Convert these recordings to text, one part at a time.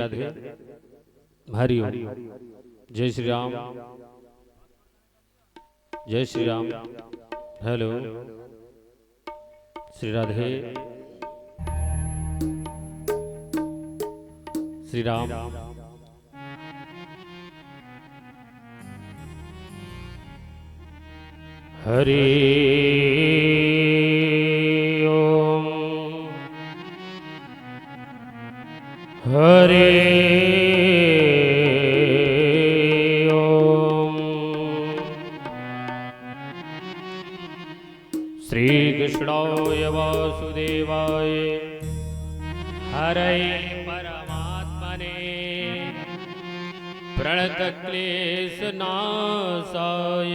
राधे हरि ओम। जय श्री राम, जय श्री राम। हेलो श्री राधे, श्री राम। हरि ओम, हरि ओम। श्री कृष्णाय वासुदेवाय हरे परमात्मने प्रणतक्लेशनाशाय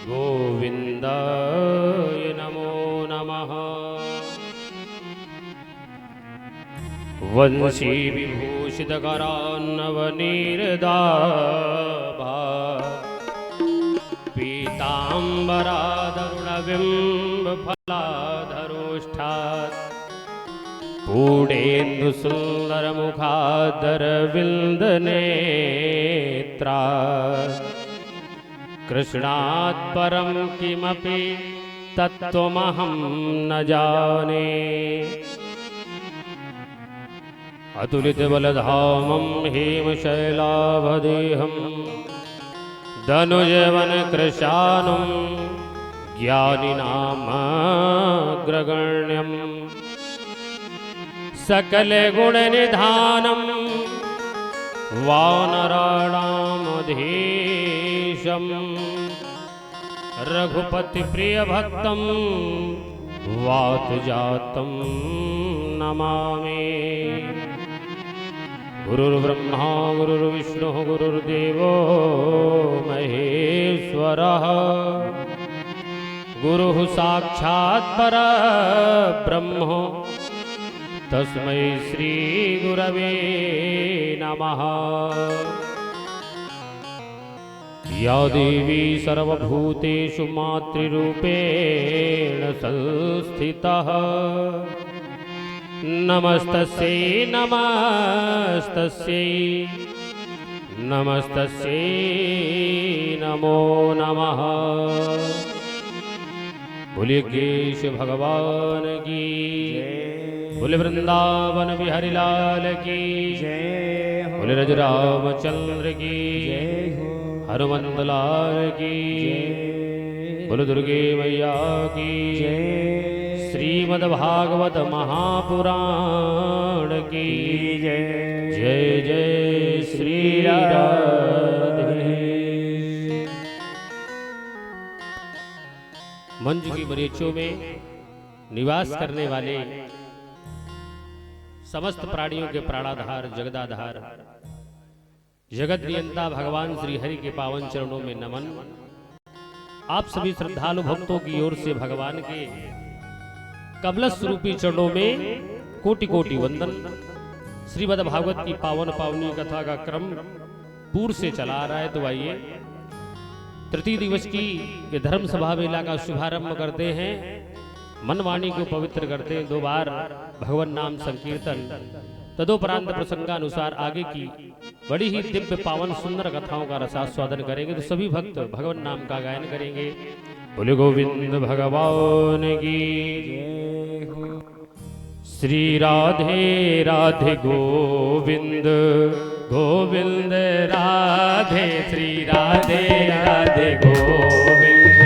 गोविंदाय नमो नमः। वंशी विभूषितकरान्नवनीरदाभा पीताम्बराधरुणबिम्बफलाधरोष्ठात् पूडेन्दुसुन्दरमुखादरविन्दनेत्रात् कृष्णात् परं किमपि तत्त्वमहं न जाने। अतुलितबलधामं हेमशैलाभदेहं धनुजवनकृशानं ज्ञानिनामग्रगण्यं सकलगुणनिधानं वानराणामधीशं रघुपतिप्रियभक्तं वातजातं नमामि। गुरुर्ब्रह्मा गुरुर्विष्णुः गुरुर्देवो महेश्वरः गुरुः साक्षात् परब्रह्म तस्मै श्री गुरवे नमः। या देवी सर्वभूतेषु मातृरूपेण संस्थितः नमस्तस्यै नमस्तस्यै नमस्तस्यै नमो नमः। बोलिए केश भगवान की, बोले वृंदावन बिहारी लाल की, बोले रज रामचंद्र की, हनुमंत लाल की, बोले दुर्गे मैया की। श्रीमद्भागवत महापुराण की जय। जय जय श्री राधे। मंच की मरीचों में निवास करने वाले समस्त प्राणियों के प्राणाधार जगदाधार जगत नियंता भगवान श्री हरि के पावन चरणों में नमन। आप सभी श्रद्धालु भक्तों की ओर से भगवान के कमलस रूपी चरणों में कोटि कोटि वंदन। श्रीमद् भागवत की पावन पावनी कथा का क्रम पूर्व से चला आ रहा है, तो आइए तृतीय दिवस की ये धर्म सभा मेला का शुभारंभ करते हैं। मन वाणी को पवित्र करते हैं, 2 बार भगवान नाम संकीर्तन, तदोपरांत प्रसंगानुसार आगे की बड़ी ही दिव्य पावन सुंदर कथाओं का रसास्वादन करेंगे। तो सभी भक्त भगवान नाम का गायन करेंगे। बोले गोविंद भगवान की। श्री राधे राधे गोविंद गोविंद राधे, श्री राधे राधे गोविंद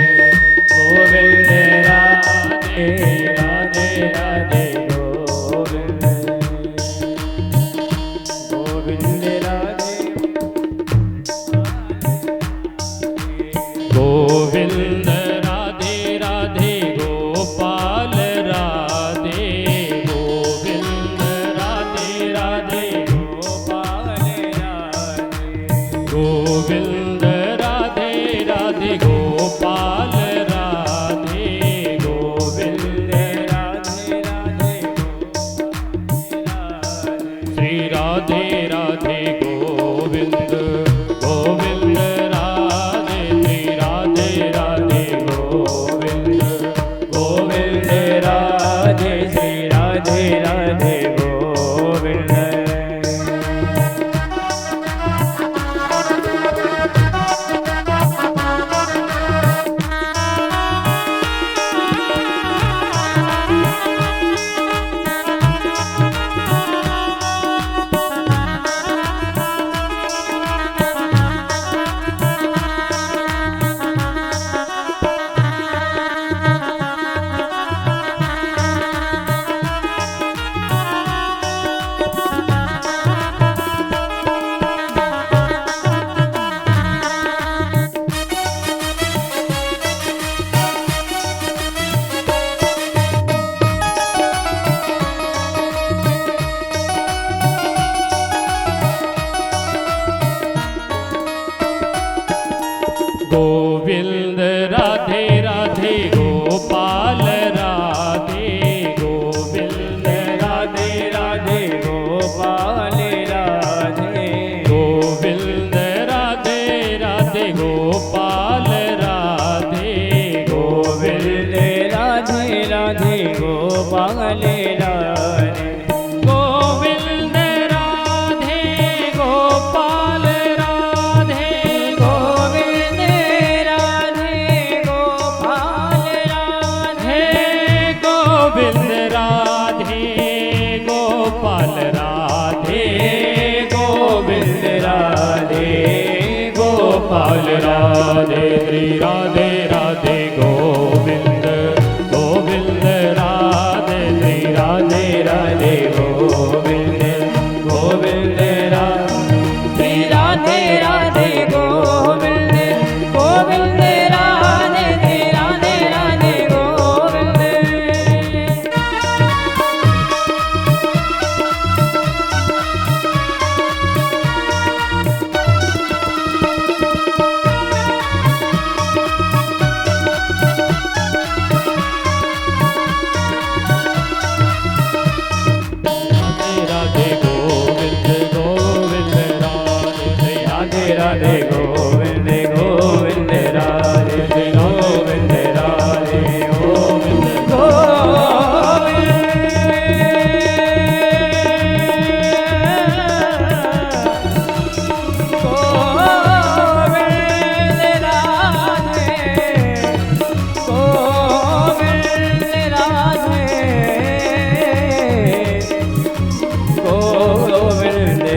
गोविंद राधे राधे राधे गोविंद गोविंद राधे गोविंद राधे राधे गोपाल राधे गोविंद राधे राधे गोपाल राधे गोविंद राधे राधे गोपाल राधे गोविंद राधे राधे श्री राधे राधे गोविंद गोविंद राधे, श्री राधे राधे गोविंद गोविंद राधे, श्री राधे राधे गोविंद लाल राधे श्री राधे राधे गोविंद गोविंद राधे श्री राधे राधे गोविंद गोविंद श्री राधे राधे गोविंद गोविंद राधे श्री राधे राधे गोविंद राधे गोविंद गोविंद राधे राधे गोविंद गोविंद राधे श्री गोविंद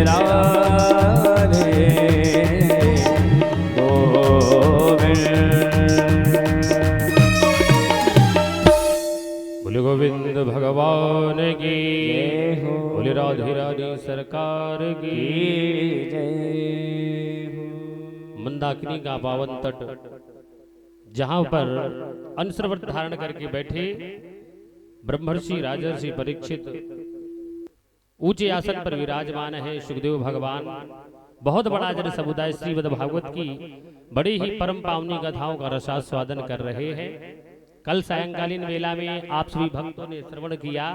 राधे गोविंद बोले गोविंद भगवान की बोले राधे राधे सरकार की मंदाकिनी का पावन तट जहां पर अंशव्रत धारण करके बैठे ब्रह्मर्षि राजर्षि परीक्षित ऊंचे आसन पर विराजमान है सुखदेव भगवान। बहुत बड़ा जन समुदाय श्रीमद् भागवत की बड़ी ही परम पावनी कथाओं का रसास्वादन कर रहे हैं। कल सायंकालीन वेला में आप सभी भक्तों ने श्रवण किया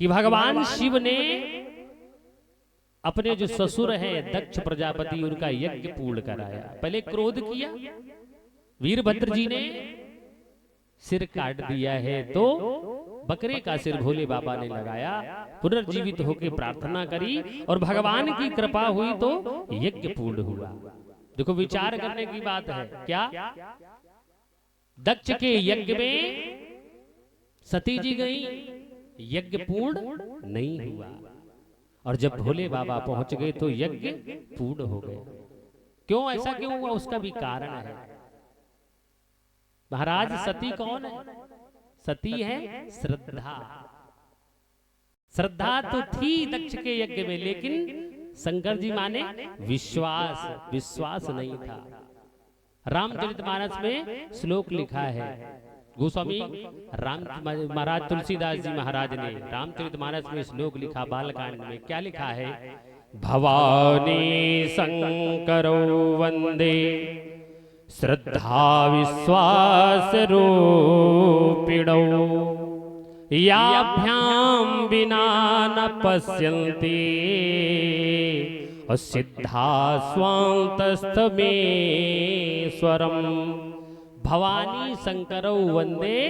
कि भगवान शिव ने अपने जो ससुर हैं दक्ष प्रजापति उनका यज्ञ पूर्ण कराया। पहले क्रोध किया, वीरभद्र जी ने सिर काट दिया है तो बकरे का सिर भोले बाबा ने लगाया, पुनर्जीवित होकर प्रार्थना करी और भगवान की कृपा हुई तो यज्ञ पूर्ण हुआ। देखो विचार करने की बात है क्या, दक्ष के यज्ञ में सती जी गई, यज्ञ पूर्ण नहीं हुआ और जब भोले बाबा पहुंच गए तो यज्ञ पूर्ण हो गए। क्यों ऐसा क्यों हुआ, उसका भी कारण है। महाराज सती कौन है? सती है श्रद्धा। श्रद्धा तो थी दक्ष के यज्ञ में, लेकिन शंकर जी माने विश्वास, विश्वास नहीं था। रामचरितमानस में श्लोक लिखा है, गोस्वामी राम महाराज तुलसीदास जी महाराज ने रामचरितमानस में श्लोक लिखा बालकांड में। क्या लिखा है? भवानी शंकरो वंदे श्रद्धा विश्वास रूपिणौ याभ्याम बिना न पश्यन्ति सिद्धा स्वान्तस्थमेश्वरम्। भवानी शंकरौ वंदे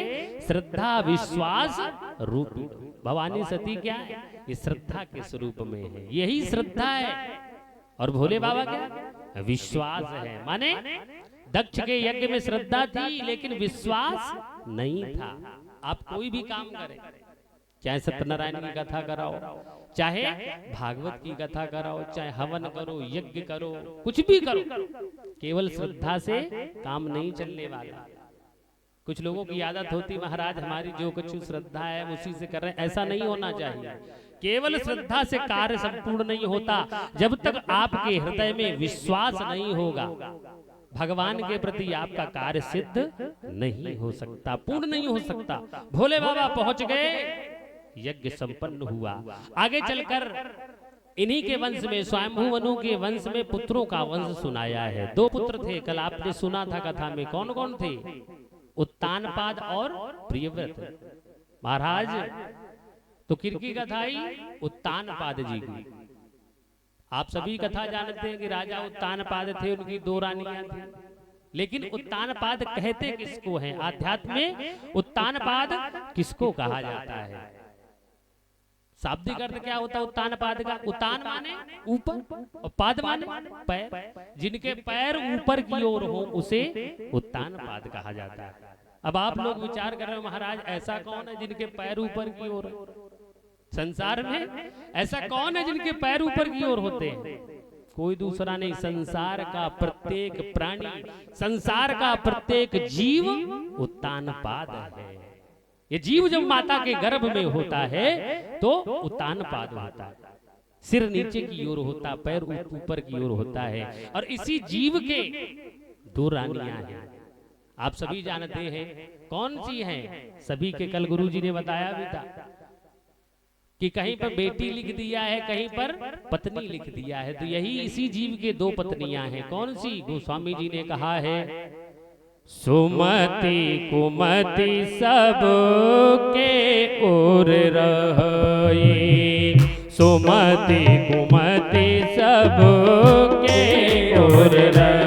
श्रद्धा विश्वास रूपिणौ। भवानी सती क्या है? ये श्रद्धा के स्वरूप में है, यही श्रद्धा है। और भोले बाबा क्या? विश्वास है। माने दक्ष के यज्ञ में श्रद्धा थी लेकिन विश्वास नहीं था। आप कोई भी काम करें, चाहे सत्यनारायण की कथा कराओ, चाहे भागवत की कथा कराओ, चाहे हवन करो, यज्ञ करो, कुछ भी करो, केवल श्रद्धा से काम नहीं चलने वाला। कुछ लोगों की आदत होती, महाराज हमारी जो कुछ श्रद्धा है उसी से कर रहे हैं। ऐसा नहीं होना चाहिए। केवल श्रद्धा से कार्य संपूर्ण नहीं होता। जब तक आपके हृदय में विश्वास नहीं होगा, भगवान के प्रति आपका कार्य सिद्ध नहीं हो सकता, पूर्ण नहीं हो सकता। भोले बाबा पहुंच गए, यज्ञ संपन्न हुआ। आगे चलकर इन्हीं के वंश में, स्वयंभू मनु के वंश में पुत्रों का वंश सुनाया है। 2 पुत्र थे, कल आपने सुना था कथा में। कौन कौन थे? उत्तानपाद और प्रियव्रत। महाराज तो किरकी कथा आई उत्तानपाद जी की। आप सभी कथा जानते हैं कि राजा उत्तानपाद थे, उनकी 2 रानियां थी। लेकिन उत्तानपाद कहते किसको हैं? आध्यात्म में उत्तानपाद किसको कहा जाता है? शाब्दिक अर्थ क्या होता है उत्तानपाद का? उत्तान माने ऊपर और पाद माने पैर। जिनके पैर ऊपर की ओर हो उसे उत्तानपाद कहा जाता है। अब आप लोग विचार कर रहे हो, महाराज ऐसा कौन है जिनके पैर ऊपर की ओर है? संसार में ऐसा कौन है जिनके पैर ऊपर की ओर होते हैं? कोई दूसरा नहीं, संसार का प्रत्येक प्राणी, संसार का प्रत्येक जीव उत्तानपाद है। ये जीव जब माता के गर्भ में होता है तो उत्तानपाद होता है, सिर नीचे की ओर होता, पैर ऊपर की ओर होता है। और इसी जीव के दो रानियां हैं, आप सभी जानते हैं कौन सी हैं? सभी के कल गुरुजी ने बताया भी था कि कहीं पर बेटी लिख दिया है, कहीं पर पत्नी लिख दिया है। तो यही इसी जीव के दो पत्नियां हैं। कौन सी? गोस्वामी जी ने कहा है, सुमति कुमति सब के ओर रही, सुमति कुमति सब के ओर रही।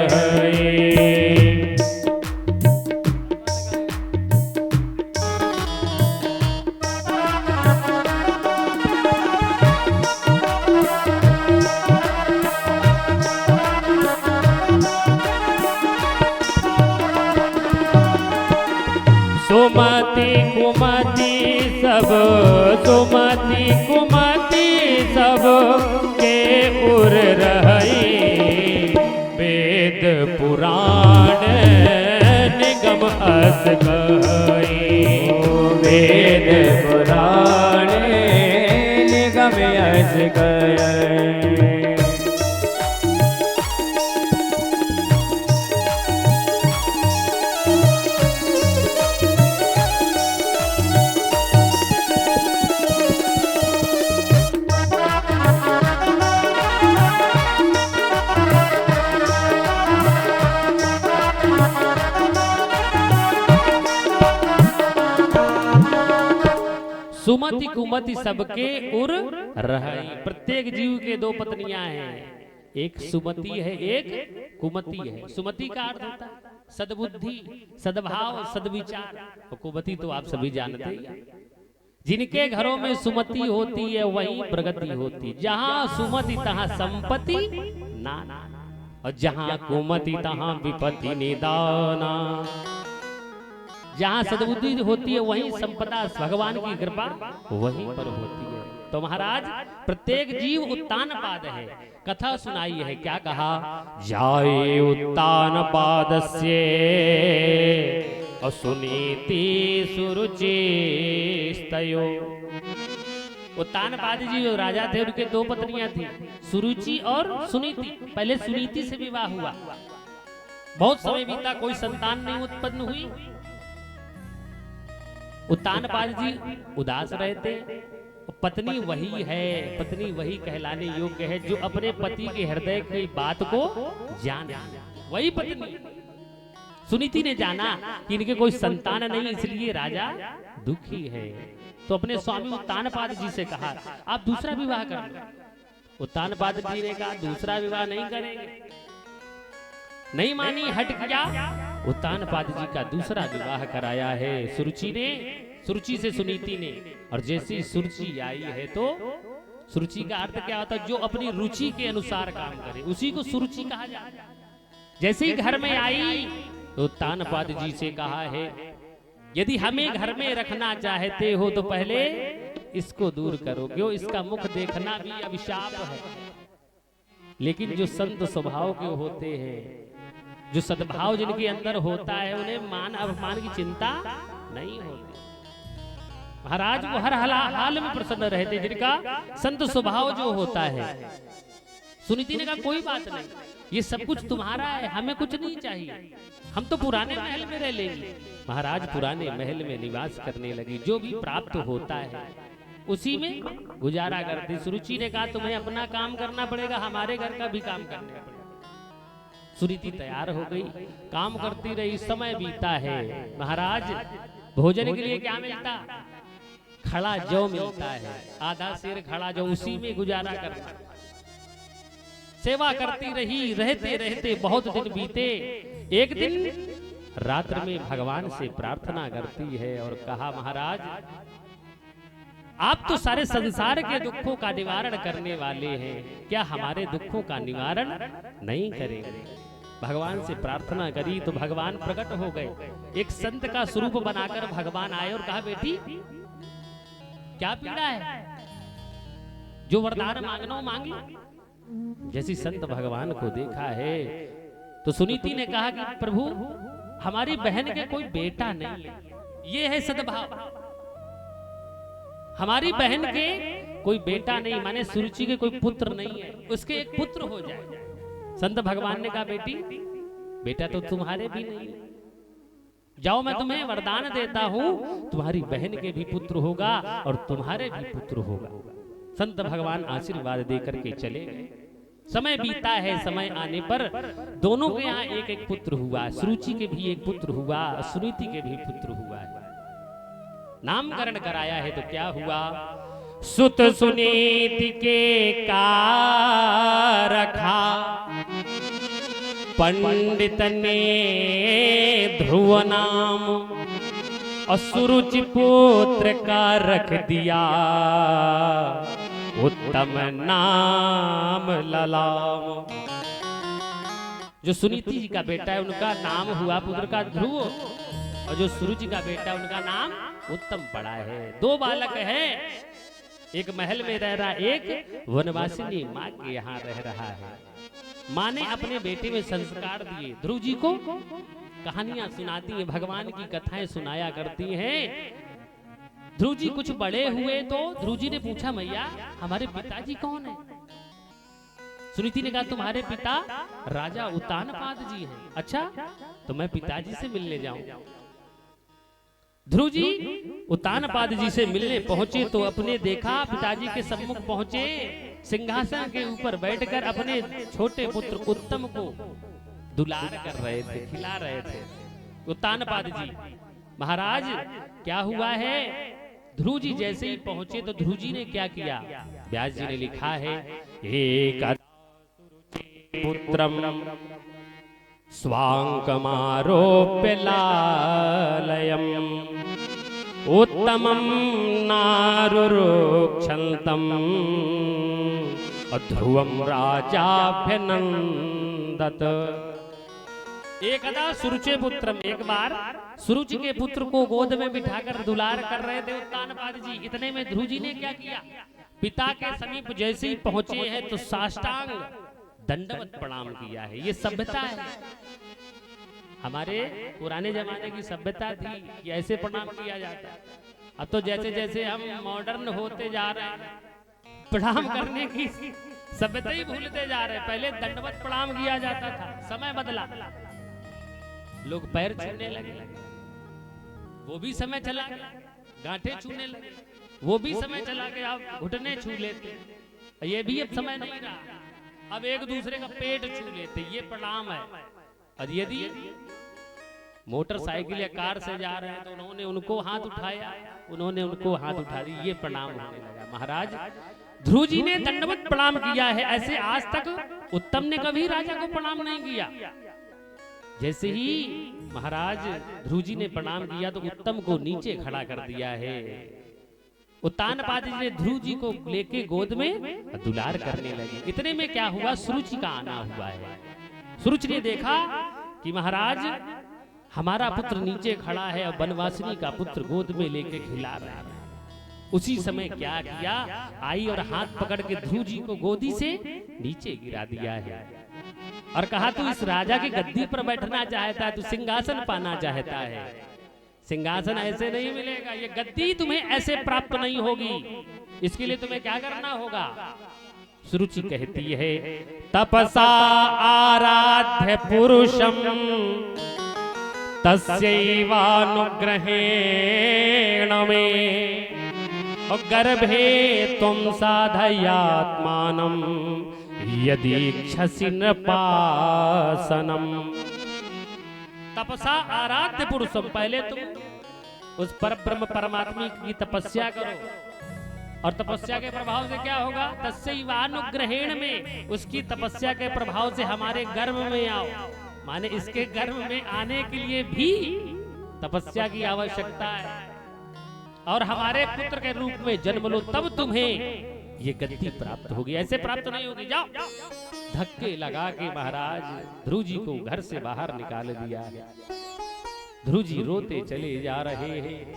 सुमति कुमति सब, सुमति कुमति सब के उर रही, वेद पुराण निगम अस गई, वेद पुराण निगम अस गई। सुमति कुमति सबके उर रही। प्रत्येक जीव के दो पत्नियां हैं, एक सुमति है, एक कुमति है। सुमति का अर्थ होता है सद्बुद्धि, सद्भाव, सद्विचार। और कुमति तो आप सभी जानते हैं, जिनके घरों में सुमति होती है वहीं प्रगति होती। जहां सुमति तहां संपत्ति नाना, और जहां कुमति तहां विपत्ति निदाना। जहां सद्बुद्धि होती है वहीं संपदा, भगवान की कृपा वहीं पर होती है। तो महाराज प्रत्येक जीव उत्तानपाद है। कथा सुनाई है, क्या कहा? जाए उत्तानपादस्य असुनीति सुरुचि स्तयो। उत्तानपाद जी जो राजा थे, उनके दो पत्नियां थी, सुरुचि और सुनीति। पहले सुनीति से विवाह हुआ, बहुत समय बीता, कोई संतान नहीं उत्पन्न हुई। उत्तानपाद जी उदास रहते। पत्नी वही है, पत्नी वही कहलाने योग्य है जो अपने पति के हृदय की बात को जाने। वही पत्नी सुनीति ने जाना कि इनके कोई संतान नहीं, इसलिए राजा दुखी है। तो अपने स्वामी उत्तानपाद जी से कहा, आप दूसरा विवाह कर लो। उत्तानपाद जी ने कहा, दूसरा विवाह नहीं करेंगे। नहीं मानी, हट गया। उत्तानपाद जी का दूसरा विवाह कराया है सुरुचि ने, सुरुचि से सुनीति ने। और जैसी सुरुचि आई है, तो सुरुचि का अर्थ क्या होता है? जो अपनी रुचि के अनुसार काम करे, उसी को सुरुचि कहा जाता है। जैसे ही घर में आई तो उत्तानपाद जी से कहा है, यदि हमें घर में रखना चाहते हो तो पहले इसको दूर करो, क्यों? इसका मुख देखना भी अभिशाप है। लेकिन जो संत स्वभाव के होते हैं, जो सद्भाव जिनके अंदर होता है, उन्हें मान अपमान की चिंता नहीं होती। महाराज वो हर हाल में प्रसन्न रहते, जिनका संत स्वभाव जो होता है। सुनीति ने कहा, कोई बात नहीं, ये सब कुछ तुम्हारा है, हमें कुछ नहीं चाहिए, हम तो पुराने महल में रह लेंगे। महाराज पुराने महल में निवास करने लगी, जो भी प्राप्त होता है उसी में गुजारा करती। सुरुचि ने कहा, तुम्हें अपना काम करना पड़ेगा, हमारे घर का भी काम करना पड़ेगा। सुनीति तैयार हो गई, काम करती रही, समय बीता है। महाराज भोजन के लिए क्या मिलता? खड़ा जौ मिलता है, आधा सेर खड़ा जौ, उसी में गुजारा करता। सेवा करती रही, रहते रहते बहुत दिन बीते। एक दिन रात्र में भगवान से प्रार्थना करती है और कहा, महाराज आप तो सारे संसार के दुखों का निवारण करने वाले हैं, क्या हमारे दुखों का निवारण नहीं करेंगे? भगवान से प्रार्थना करी तो भगवान प्रकट हो गए। एक संत का स्वरूप बनाकर भगवान आए और कहा, बेटी क्या पीड़ा है? जो वरदान मांगना हो मांग लो। जैसी संत भगवान को देखा है तो सुनीति ने कहा कि प्रभु हमारी बहन के कोई बेटा नहीं है, ये है सद्भाव। हमारी बहन के कोई बेटा नहीं, माने सुरुचि के कोई पुत्र नहीं है, उसके एक पुत्र हो जाए। संत भगवान ने कहा बेटी बेटा तो तुम्हारे भी नहीं है, जाओ मैं तुम्हें वरदान देता हूं, तुम्हारी बहन के भी पुत्र होगा और तुम्हारे भी पुत्र होगा। संत भगवान आशीर्वाद देकर के चले गए। समय बीता है, समय आने पर दोनों के यहाँ एक एक पुत्र हुआ। सुरुचि के भी एक पुत्र हुआ, सुनीति के भी पुत्र हुआ है। नामकरण कराया है तो क्या हुआ? सुत सुनीति के का रखा, पंडित ने ध्रुव नाम, और सुरुचि पुत्र का रख दिया उत्तम नाम ललाम। जो सुनीति जी का बेटा है उनका नाम हुआ पुत्र का ध्रुव, और जो सुरुचि का बेटा उनका नाम उत्तम पड़ा है। दो बालक है, एक महल में रह रहा, एक वनवासिनी माँ के यहाँ रह रहा है। माँ ने अपने बेटे में संस्कार दिए। ध्रुव जी को कहानियां सुनाती है, भगवान की कथाएं सुनाया करती हैं। ध्रुव जी कुछ बड़े हुए तो ध्रुव जी ने पूछा मैया हमारे पिताजी कौन है? सुनीति ने कहा तुम्हारे पिता राजा उत्तानपाद जी हैं। अच्छा तो मैं पिताजी से मिलने जाऊं। ध्रुव जी उत्तानपाद जी से मिलने पहुंचे तो अपने देखा पिताजी के सम्मुख पहुंचे, सिंहासन के ऊपर बैठकर अपने छोटे पुत्र उत्तम को दुलार कर रहे थे, खिला रहे थे। उत्तानपाद जी महाराज क्या हुआ है? ध्रुव जी जैसे ही पहुंचे तो ध्रुव जी ने क्या किया? व्यास जी ने लिखा है एक पुत्रम स्वांकमारोप्य लालयम उत्तमं नारुरुक्षन्तम् ध्रुवं राजाभ्यनंदत। एकदा सुरुचि पुत्रम, एक बार सुरुचि के पुत्र को गोद में बिठाकर दुलार कर रहे थे उत्तानपाद जी। इतने में ध्रुव जी ने क्या किया? पिता के समीप जैसे ही पहुंचे हैं तो साष्टांग दंडवत प्रणाम किया है। ये सभ्यता है, हमारे पुराने जमाने की सभ्यता थी कि ऐसे प्रणाम किया जाता है। अब तो जैसे जैसे हम मॉडर्न होते जा रहे हैं प्रणाम करने की सभ्यता ही भूलते जा रहे हैं। पहले दंडवत प्रणाम किया जाता था, समय बदला, लोग पैर छूने लगे, वो भी समय चला गया। गांठे छूने लगे, वो भी समय चला गया। अब घुटने छू लेते, ये भी अब समय नहीं रहा। अब एक दूसरे का पेट छू लेते, ये प्रणाम है। और यदि मोटरसाइकिल या कार से जा रहे हैं तो उन्होंने उनको हाथ उठाया, उन्होंने उनको हाथ उठा दी, ये प्रणाम होने लगा। महाराज ध्रुव जी ने दंडवत प्रणाम किया है। ऐसे आज तक उत्तम ने कभी राजा को प्रणाम नहीं किया। जैसे ही महाराज ध्रुव जी ने प्रणाम किया तो उत्तम को नीचे खड़ा कर दिया है। उत्तानपाद जी ने ध्रुव जी को लेके गोद में दुलार करने लगे। इतने में क्या हुआ? सुरुचि का आना हुआ है। सुरुचि ने देखा कि महाराज हमारा पुत्र नीचे खड़ा है और बनवासिनी का पुत्र गोद में लेके खिला रहा है। उसी समय क्या किया? आई और हाथ पकड़ के ध्रुव जी को गोदी से नीचे गिरा दिया है और कहा तू इस राजा की गद्दी पर बैठना चाहता है, तू सिंहासन पाना चाहता है। सिंहासन ऐसे नहीं मिलेगा, ये गद्दी तुम्हें ऐसे प्राप्त नहीं होगी। इसके लिए तुम्हें क्या करना होगा? सुरुचि कहती है तपसा आराध्य पुरुषम तस्यैवानुग्रहेण मे गर्भे तुम साधयात्मानं यदीक्षसि नृपासनम। तपसा आराध्य पुरुषम, पहले तुम उस परब्रह्म परमात्मा की तपस्या करो और तपस्या के प्रभाव से क्या होगा? तस्यैवानुग्रहेण में, उसकी तपस्या के प्रभाव से हमारे गर्भ में आओ। माने इसके गर्भ में आने के लिए भी तपस्या की आवश्यकता है और हमारे पुत्र के रूप में जन्म लो, तब तुम्हें ये गद्दी प्राप्त होगी, ऐसे प्राप्त नहीं होगी। जाओ। धक्के लगा के महाराज ध्रुव जी को घर से बाहर निकाल दिया है। ध्रुव जी रोते चले जा रहे हैं।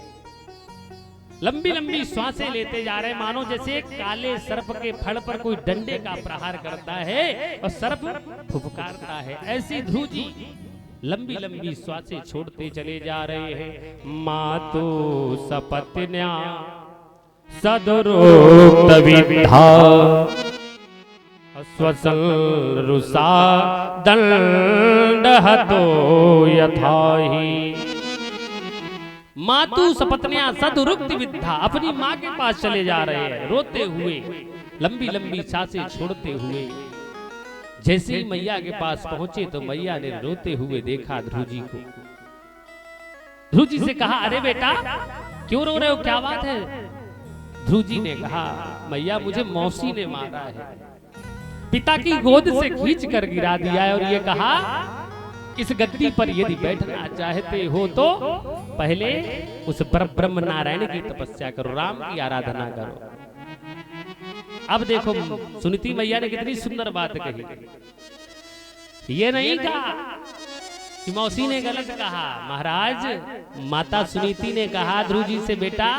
लंबी लंबी श्वासें लेते जा रहे, मानो जैसे काले सर्प के फड़ पर कोई डंडे का प्रहार करता है और सर्प फुफकारता है। ऐसी ध्रुव जी लंबी लंबी श्वासें छोड़ते चले जा रहे हैं। मातु सपत्न्या सदरोक्त विद्धा स्वसल रुषा दंड हतो यथाहि। मातु सपत्न्या सदरुक्त विद्धा, अपनी माँ के पास चले जा रहे हैं रोते हुए, लंबी लंबी सांसें छोड़ते हुए। जैसे ही मैया के पास पहुंचे तो मैया ने रोते हुए देखा ध्रुव जी को। ध्रुव जी से कहा, अरे बेटा क्यों रो रहे हो, क्या बात है? ध्रुव जी ने कहा, मैया मुझे मौसी ने मारा है, पिता की गोद से खींच कर गिरा दिया है और ये कहा इस गद्दी पर यदि बैठना चाहते हो तो पहले उस ब्रह्म नारायण की तपस्या करो, राम की आराधना करो। अब देखो सुनीति मैया ने कितनी सुंदर बात कही। ये नहीं कहा कि मौसी ने गलत कहा। महाराज माता सुनीति ने कहा ध्रुव जी से, बेटा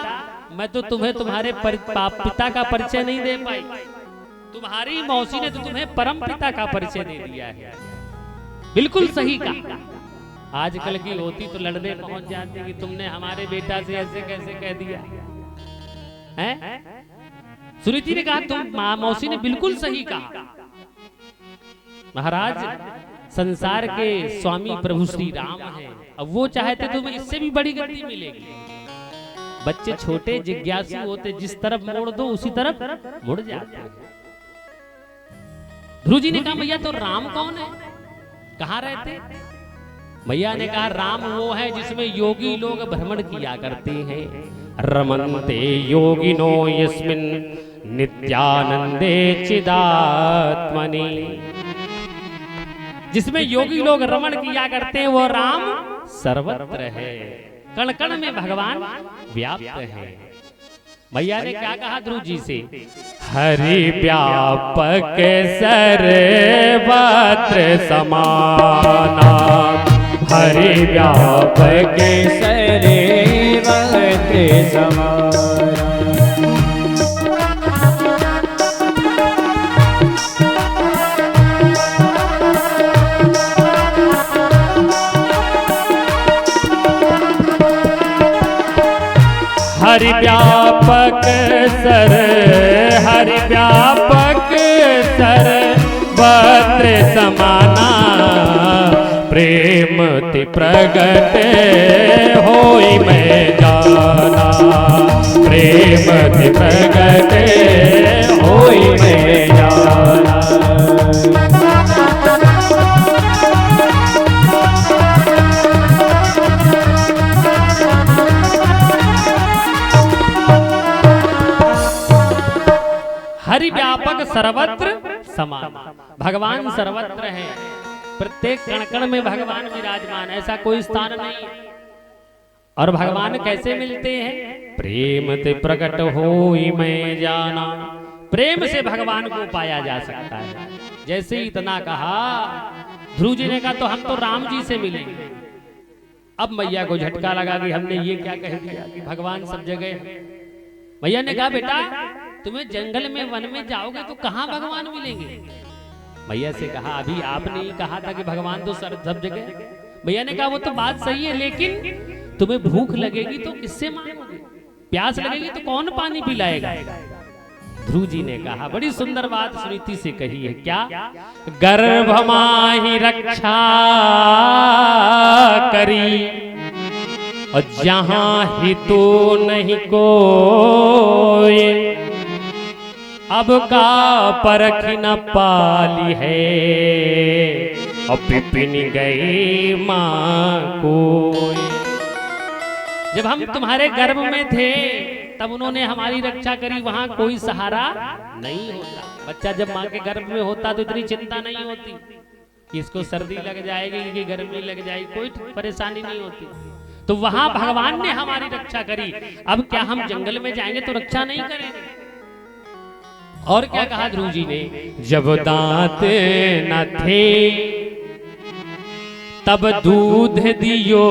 मैं तो तुम्हें तुम्हारे पिता का परिचय नहीं दे पाई, तुम्हारी मौसी ने तो तुम्हें परम पिता का परिचय दे दिया है। बिल्कुल सही कहा। आजकल की होती तो लड़ने पहुंच जाती कि तुमने हमारे बेटा से ऐसे कैसे कह दिया है? सुनीति ने कहा तुम मौसी ने बिल्कुल सही कहा। महाराज संसार के स्वामी प्रभु श्री राम हैं, अब वो चाहते तुम्हें इससे भी बड़ी गति मिलेगी। बच्चे छोटे जिज्ञासु होते, जिस तरफ मोड़ दो उसी तरफ मुड़ जाते हैं। ध्रुव जी ने कहा मैया तो राम कौन है, कहाँ रहते? मैया ने कहा राम वो है जिसमें योगी लोग भ्रमण किया करते हैं। रमन्ते योगिनो यस्मिन् नित्यानंदे चिदात्मनि। जिसमें योगी लोग रमण किया करते हैं वो राम सर्वत्र है, कण कण में भगवान व्याप्त है। मैया ने क्या कहा ध्रुव जी से? हरि व्यापक सर्वत्र समाना, हरि व्यापक सर्वत्र समाना। हरि व्यापक सर, हरि व्यापक सर्वत्र समाना। प्रेम ति प्रगट होई मैं जाना, प्रेम ति प्रगट होई मैं जाना। हरि व्यापक सर्वत्र समान, भगवान सर्वत्र है, प्रत्येक कण कण में भगवान विराजमान, ऐसा कोई स्थान नहीं। और भगवान कैसे मिलते हैं? प्रेम ते प्रकट होई मैं जाना। प्रेम से भगवान को पाया जा सकता है। जैसे ही इतना कहा ध्रुव जी ने कहा तो हम तो राम जी से मिलेंगे। अब मैया को झटका लगा कि हमने ये क्या कह दिया कि भगवान सब जगह है। मैया ने कहा बेटा तुम्हें जंगल में वन में जाओगे तो कहाँ भगवान मिलेंगे? मैया से कहा अभी आपने ही कहा था कि भगवान तो सब जगह। मैया ने कहा वो तो बात सही है, लेकिन तुम्हें भूख लगेगी तो किससे मांगोगे? प्यास लगेगी तो कौन पानी पिलाएगा? ध्रुव जी ने कहा बड़ी सुंदर बात सुनीति से कही है। क्या? गर्भ माहि रक्षा करी और जहां ही तो नहीं कोई, अब का परख न पाली है और पिपिन गई माँ कोई। जब हम तुम्हारे गर्भ में थे तब उन्होंने हमारी रक्षा करी, वहां कोई सहारा नहीं होता। बच्चा जब माँ के गर्भ में होता तो इतनी चिंता नहीं होती कि इसको सर्दी लग जाएगी कि गर्मी लग जाएगी, कोई परेशानी नहीं होती। तो वहां भगवान ने हमारी रक्षा करी। अब क्या हम जंगल में जाएंगे तो रक्षा नहीं करेंगे? और क्या कहा ध्रुव जी ने? जब दांत न थे तब दूध दियो,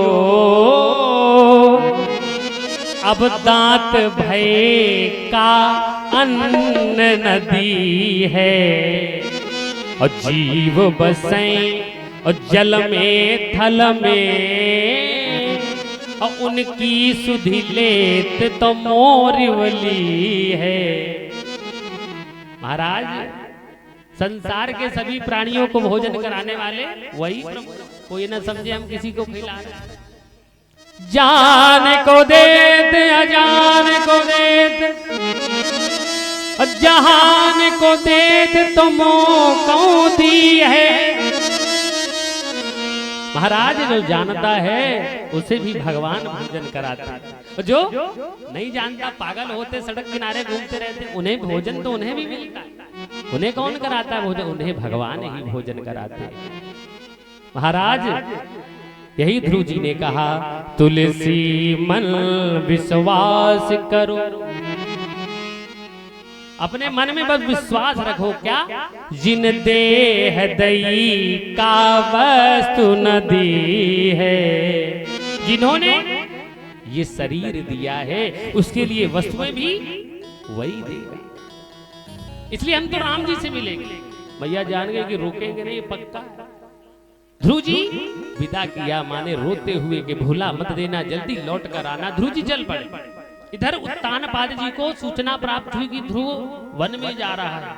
अब दांत भय का अन्न नदी है, और जीव बसें और जल में थल में, और उनकी सुधि लेत तो मोरवली है। महाराज संसार के सभी प्राणियों को भोजन कराने वाले वही प्रभु, कोई न समझे हम किसी को खिला रहे। जान को देत अजान को देत, जहान को देत तो मोह दी है। महाराज जो जानता है उसे भी भगवान भोजन कराता है, जो नहीं जानता पागल होते सड़क किनारे घूमते रहते उन्हें भोजन तो उन्हें भी मिलता है। उन्हें कौन कराता है भोजन? उन्हें भगवान ही भोजन कराते हैं। महाराज यही ध्रुव जी ने कहा, तुलसी मन विश्वास करो, अपने मन में बस विश्वास रखो। क्या? जिन देह दई का वस्तु न दी है, जिन्होंने ये शरीर दिया है उसके लिए वस्तुएं भी वही देगा। इसलिए हम तो राम जी से मिलेंगे। भैया जान गए कि रोकेंगे नहीं, पक्का। ध्रुव जी विदा किया, माने रोते हुए कि भूला मत देना, जल्दी लौट कर आना। ध्रुव जी चल पड़े। इधर उत्तानपाद जी को सूचना प्राप्त हुई कि ध्रुव वन में जा रहा है।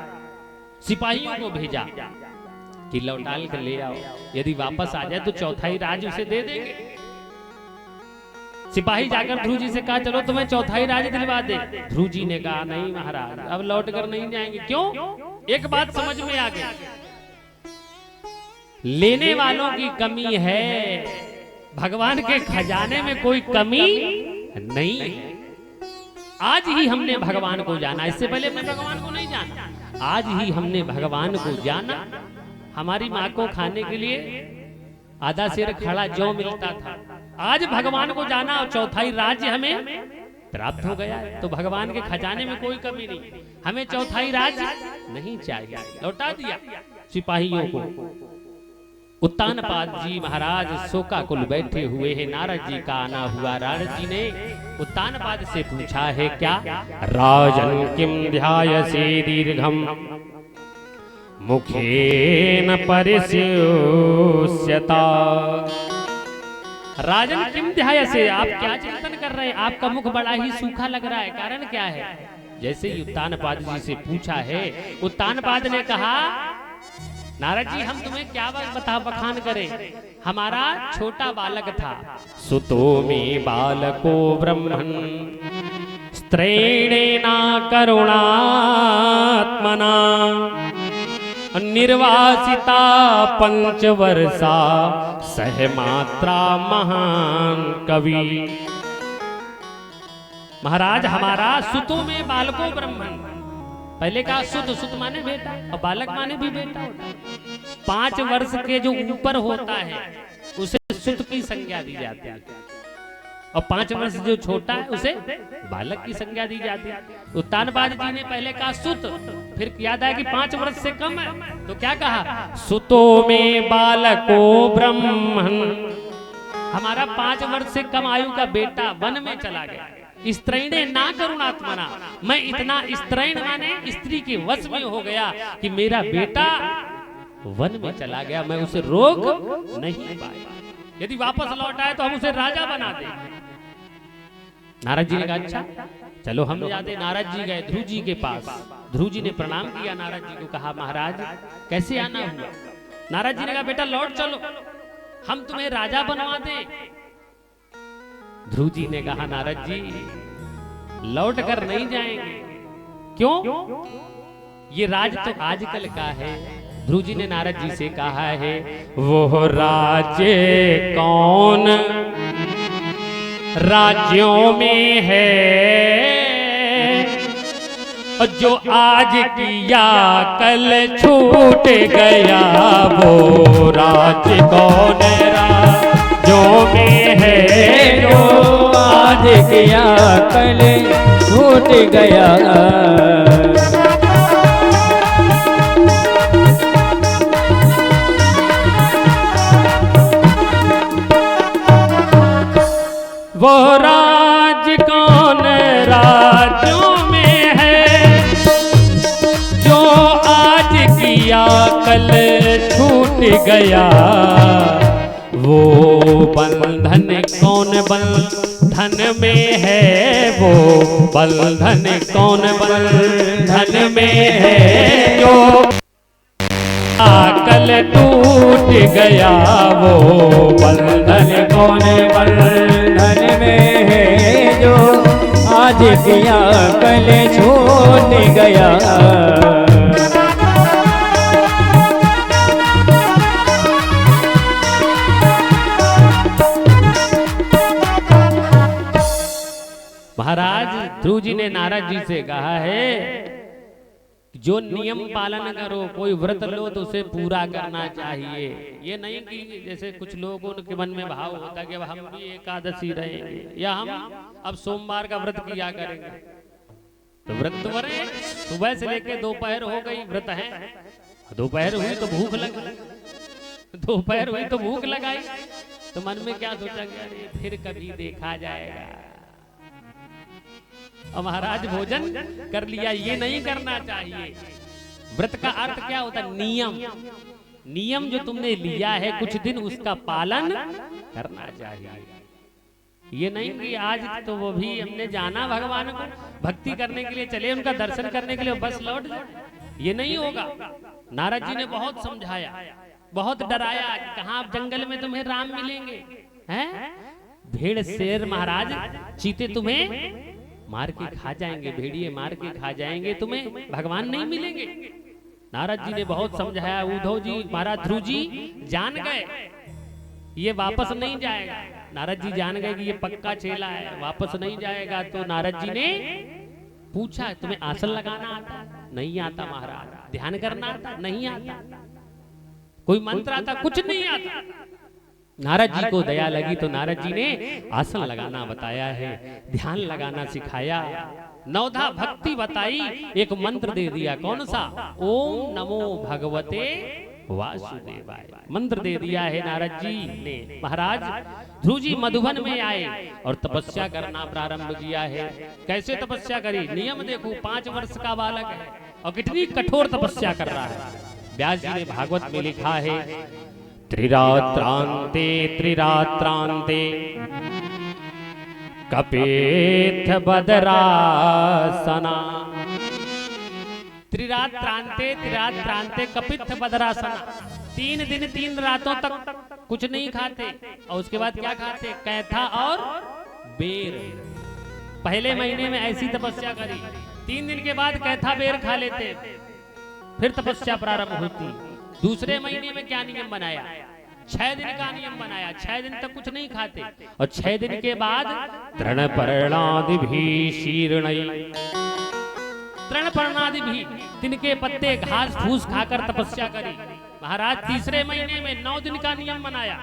सिपाहियों को भेजा कि लौटाल कर ले आओ, यदि वापस आ जाए तो चौथाई राज उसे दे देंगे। सिपाही जाकर ध्रुव जी से कहा, चलो तुम्हें चौथाई राज दिलवा दे। ध्रुव जी ने कहा, नहीं महाराज, अब लौट कर नहीं जाएंगे। क्यों? एक बात समझ में आ गई, लेने वालों की कमी है, भगवान के खजाने में कोई कमी नहीं है। आज ही हमने भगवान को जाना, इससे पहले हमने भगवान को नहीं जाना। आज ही हमने भगवान को जाना। हमारी माँ को खाने के लिए आधा सिर खड़ा जौ मिलता था, आज भगवान को जाना और चौथाई राज्य हमें प्राप्त हो गया। तो भगवान के खजाने में कोई कमी नहीं, हमें चौथाई राज्य नहीं चाहिए। लौटा दिया सिपाहियों को। उत्तानपाद जी महाराज शोकाकुल बैठे हुए हैं। नारद जी का आना हुआ। नारद जी ने उत्तानपाद से पूछा है, क्या? राजन किम ध्यायसे दीर्घम मुखेन परिस्योस्यता। राजन किम ध्यायसे, आप क्या चिंतन कर रहे हैं? आपका मुख बड़ा ही सूखा लग रहा है, कारण क्या है? जैसे ही उत्तानपाद जी से पूछा है, उत्तानपाद ने कहा, नारद जी हम तुम्हें क्या बखान करें, हमारा छोटा बालक था। सुतो में बालको ब्रह्मन् स्त्रीणेना करुणात्मना निर्वासिता 5 वर्षा सहमात्रा महान कवि। महाराज हमारा सुतो में बालको ब्रह्मन्, पहले कहा सुत, सुत माने बेटा और बालक माने भी बेटा होता है। 5 वर्ष के जो ऊपर होता है उसे सुत की संज्ञा दी जाती है, और 5 वर्ष जो छोटा है उसे बालक की संज्ञा दी जाती है। उत्तानपाद जी ने पहले कहा सुत, फिर याद आया कि 5 वर्ष से कम है तो क्या कहा? सुतो में बालको ब्रह्मन्, हमारा 5 वर्ष से कम आयु का बेटा वन में चला गया। स्त्रीणे ना करुणात्मना, मैं इतना स्त्रीण माने स्त्री के वश में हो गया कि मेरा बेटा वन में चला गया, मैं उसे रोक नहीं पाया। यदि वापस लौट आए तो हम उसे राजा बना दें। नारद जी ने कहा, अच्छा चलो हम जाते। नारद जी गए ध्रुव जी के पास। ध्रुव जी ने प्रणाम किया नारद जी को, कहा महाराज कैसे आना हुआ? नारद जी ने कहा, बेटा लौट चलो, हम तुम्हें राजा बनवा दें। ध्रुव जी ने कहा, नारद जी लौट कर नहीं जाएंगे। क्यों? ये राज तो आजकल का है। ध्रुव जी ने नारद जी से कहा है, वो राज्य कौन राज्यों में है, जो आज किया कल छूट गया। वो राज्य कौन राज्यों में है, जो आज किया कल छूट गया। वो राज कौन कल छूट गया वो बंधन, कौन बंधन में है वो बंधन, कौन बंधन में है जो कल टूट गया वो बंधन, कौन बंधन में है जो आज किया कल छूट गया। महाराज ध्रुव जी ने नारद जी से कहा है जो नियम पालन करो, कोई व्रत लो तो उसे पूरा करना चाहिए। ये नहीं कि जैसे कुछ लोगों के मन में भाव होता है कि अब हम भी एकादशी रहेंगे या हम अब सोमवार का व्रत किया करेंगे। तो व्रत तो करें, सुबह से लेके दोपहर हो गई व्रत है, दोपहर हुई तो भूख लगी, दोपहर हुई तो भूख लगाई, तो मन में क्या सोचेंगे, अरे फिर कभी देखा जाएगा। और महाराज भोजन कर लिया, ये नहीं करना चाहिए। व्रत का अर्थ क्या होता है? नियम। नियम जो तुमने लिया है कुछ दिन उसका पालन करना चाहिए। ये नहीं कि आज तो वो भी हमने जाना भगवान को भक्ति करने के लिए चले, उनका दर्शन करने के लिए बस लौट जाए, ये नहीं होगा। नारद जी ने बहुत समझाया, बहुत डराया कि कहाँ जंगल में तुम्हें राम मिलेंगे, हैं? भेड़ शेर महाराज चीते तुम्हें मार के खा जाएंगे, भेड़िए मार के खा जाएंगे, तुम्हें भगवान नहीं मिलेंगे। नारद जी ने बहुत समझाया। उद्धव जी महाराज ध्रुव जी जान गए ये वापस नहीं जाएगा। नारद जी जान गए कि ये पक्का चेला है, वापस नहीं जाएगा। तो नारद जी ने पूछा तुम्हें आसन लगाना आता? नहीं आता महाराज। ध्यान करना आता? नहीं आता। कोई मंत्र आता? कुछ नहीं आता। नारद जी को दया लगी तो नारद जी ने आसन लगाना बताया है, ध्यान लगाना सिखाया, नवधा भक्ति बताई, एक मंत्र दे दिया। कौन सा? ओम नमो भगवते वासुदेवाय मंत्र दे दिया है नारद जी ने। महाराज ध्रुव जी मधुबन में आए और तपस्या करना प्रारंभ किया है। कैसे तपस्या करी? नियम देखो, 5 वर्ष का बालक है और कितनी कठोर तपस्या कर रहा है। व्यास जी ने भागवत में लिखा है, त्रिरात्रांते त्रिरात्रांते कपेथ बदरासना। त्रिरात्रांते त्रिरात्रांते कपित्थ बदरासना। 3 दिन 3 रातों तक कुछ नहीं खाते और उसके बाद क्या खाते? कैथा और बेर। पहले महीने में ऐसी तपस्या करी, 3 दिन के बाद कैथा बेर खा लेते, फिर तपस्या प्रारंभ होती। दूसरे महीने में क्या नियम बनाया? 6 दिन का नियम बनाया, 6 दिन तक कुछ नहीं खाते और 6 दिन के बाद तृण पर्णादि भी शीर्णई, तृण पर्णादि भी तिनके पत्ते घास फूस खाकर तपस्या करी। महाराज तीसरे महीने में 9 दिन का नियम बनाया,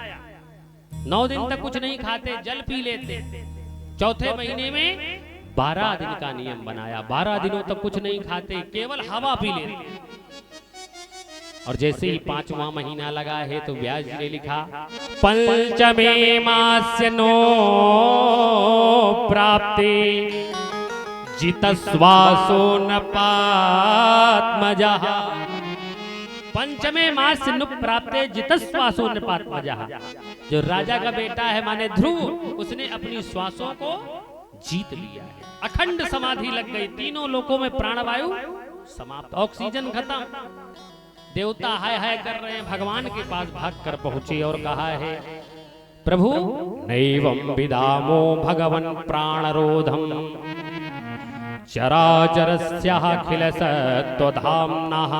9 दिन तक कुछ नहीं खाते, जल पी लेते। चौथे महीने में 12 दिन का नियम बनाया, 12 दिनों तक कुछ नहीं खाते, केवल हवा पी लेते। और जैसे ही 5वां महीना लगा है तो व्यास जी ने लिखा, पंचमे मास्य नो प्राप्ते जितस्वासो न पात्मजः। पंचमे मास्य नु प्राप्ते जितस्वासो न पात्मजः। जो राजा का बेटा है माने ध्रुव, उसने अपनी श्वासों को जीत लिया है। अखंड समाधि लग गई, तीनों लोकों में प्राणवायु समाप्त, ऑक्सीजन खत्म। देवता हाय हाय कर रहे हैं, भगवान के पास भाग कर पहुंचे और कहा है, प्रभु नैवं विदामो भगवन् प्राणरोधम चराचरस्याखिल सत्त्वधाम्नः।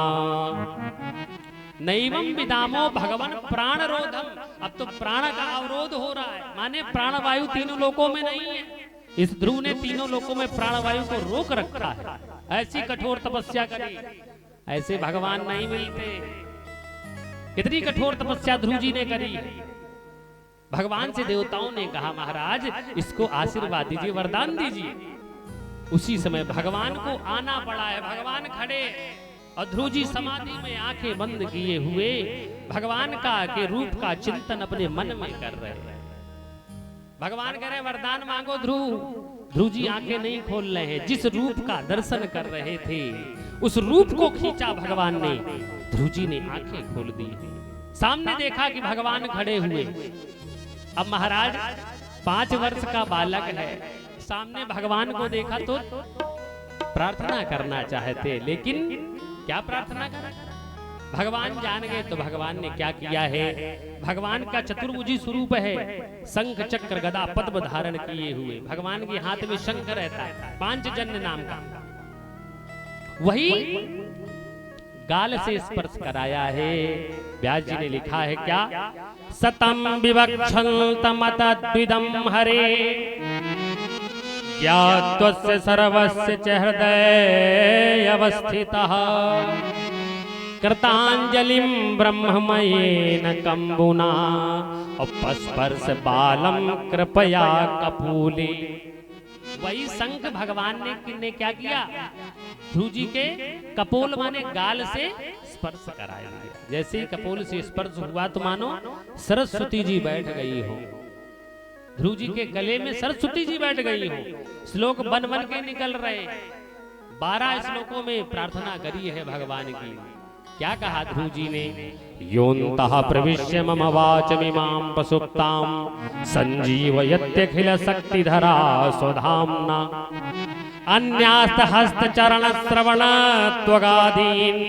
नैवं विदामो भगवन् प्राणरोधम। अब तो प्राण का अवरोध हो रहा है, माने प्राणवायु तीनों लोकों में नहीं है। इस ध्रुव ने तीनों लोकों में प्राणवायु को रोक रखा है। ऐसी कठोर तपस्या करी, ऐसे भगवान नहीं मिलते। कितनी कठोर तपस्या ध्रुव जी ने करी। भगवान से देवताओं ने कहा, महाराज इसको आशीर्वाद दीजिए, वरदान दीजिए। उसी समय भगवान को आना पड़ा है। भगवान खड़े और ध्रुव जी समाधि में आंखें बंद किए हुए भगवान का के रूप का चिंतन अपने मन में कर रहे हैं। भगवान कह रहे वरदान मांगो ध्रुव। ध्रुव जी आंखें नहीं खोल रहे हैं। जिस रूप का दर्शन कर रहे थे उस रूप को खींचा भगवान ने। ध्रुव जी ने आंखें खोल दी। सामने देखा कि भगवान खड़े हुए। अब महाराज 5 वर्ष का बालक है, सामने भगवान को देखा तो प्रार्थना करना चाहते, लेकिन क्या प्रार्थना करें? भगवान जान गए। तो भगवान ने क्या किया है? भगवान का चतुर्भुजी स्वरूप है, शंख चक्र गदा पद्म धारण किए हुए। भगवान के हाथ में शंख रहता है, पांचजन्य नाम का, वही गाल से स्पर्श कराया है। व्यास जी ने लिखा है क्या? सतम विवक्षन्तमतद्विदं हरे ज्ञात्वस्य सर्वस्य च हृदये अवस्थितः कृतांजलिं ब्रह्ममयेन कंबुना उपस्पर्श बालम कृपया कपूले। वही शंख भगवान ने क्या किया? ध्रुव जी के कपोल माने गाल से स्पर्श कराया। जैसे ही कपोल से स्पर्श हुआ तो मानो सरस्वती जी बैठ गई हो। ध्रुव जी के गले में सरस्वती जी बैठ गई हो। श्लोक बन बन के निकल रहे। 12 श्लोकों में प्रार्थना करी है भगवान की। क्या कहा ध्रुव जी ने? योऽन्तः प्रविश्य मम वाचमिमां प्रसुप्तां संजीवयत्यखिल शक्तिधरा स्वधाम्ना अन्यास्त हस्त चरण श्रवण त्वगादीन्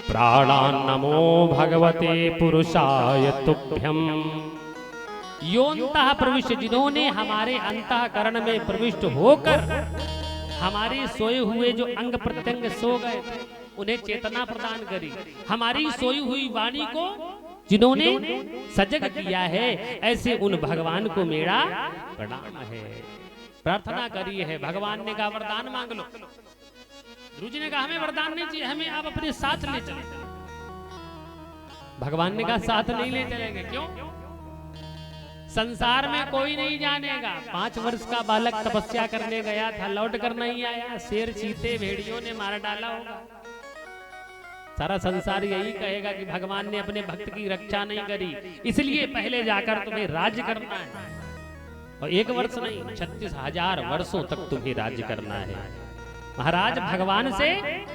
प्राणान् नमो भगवते पुरुषाय तुभ्यम्। योऽन्तः प्रविश्य, जिन्होंने हमारे अंतःकरण में प्रविष्ट होकर हमारे सोए हुए जो अंग प्रत्यंग सो गए उन्हें चेतना प्रदान करी। हमारी सोई हुई वाणी को जिन्होंने सजग किया है, ऐसे उन भगवान को मेरा प्रणाम है। प्रार्थना करी है। भगवान ने कहा वरदान मांग लो। ध्रुव जी ने कहा हमें वरदान नहीं चाहिए, हमें आप अपने साथ ले चले। भगवान ने कहा साथ नहीं ले चलेंगे। क्यों? संसार में कोई नहीं जानेगा। 5 वर्ष का बालक तपस्या करने गया था, लौट कर नहीं आया। शेर चीते भेड़ियों ने मार डाला होगा। सारा संसार यही कहेगा कि भगवान ने अपने भक्त की रक्षा नहीं करी, इसलिए पहले जाकर तुम्हें राज्य करना है। और 1 वर्ष नहीं, 36,000 वर्षों तक तुम्हें राज्य करना है। महाराज भगवान से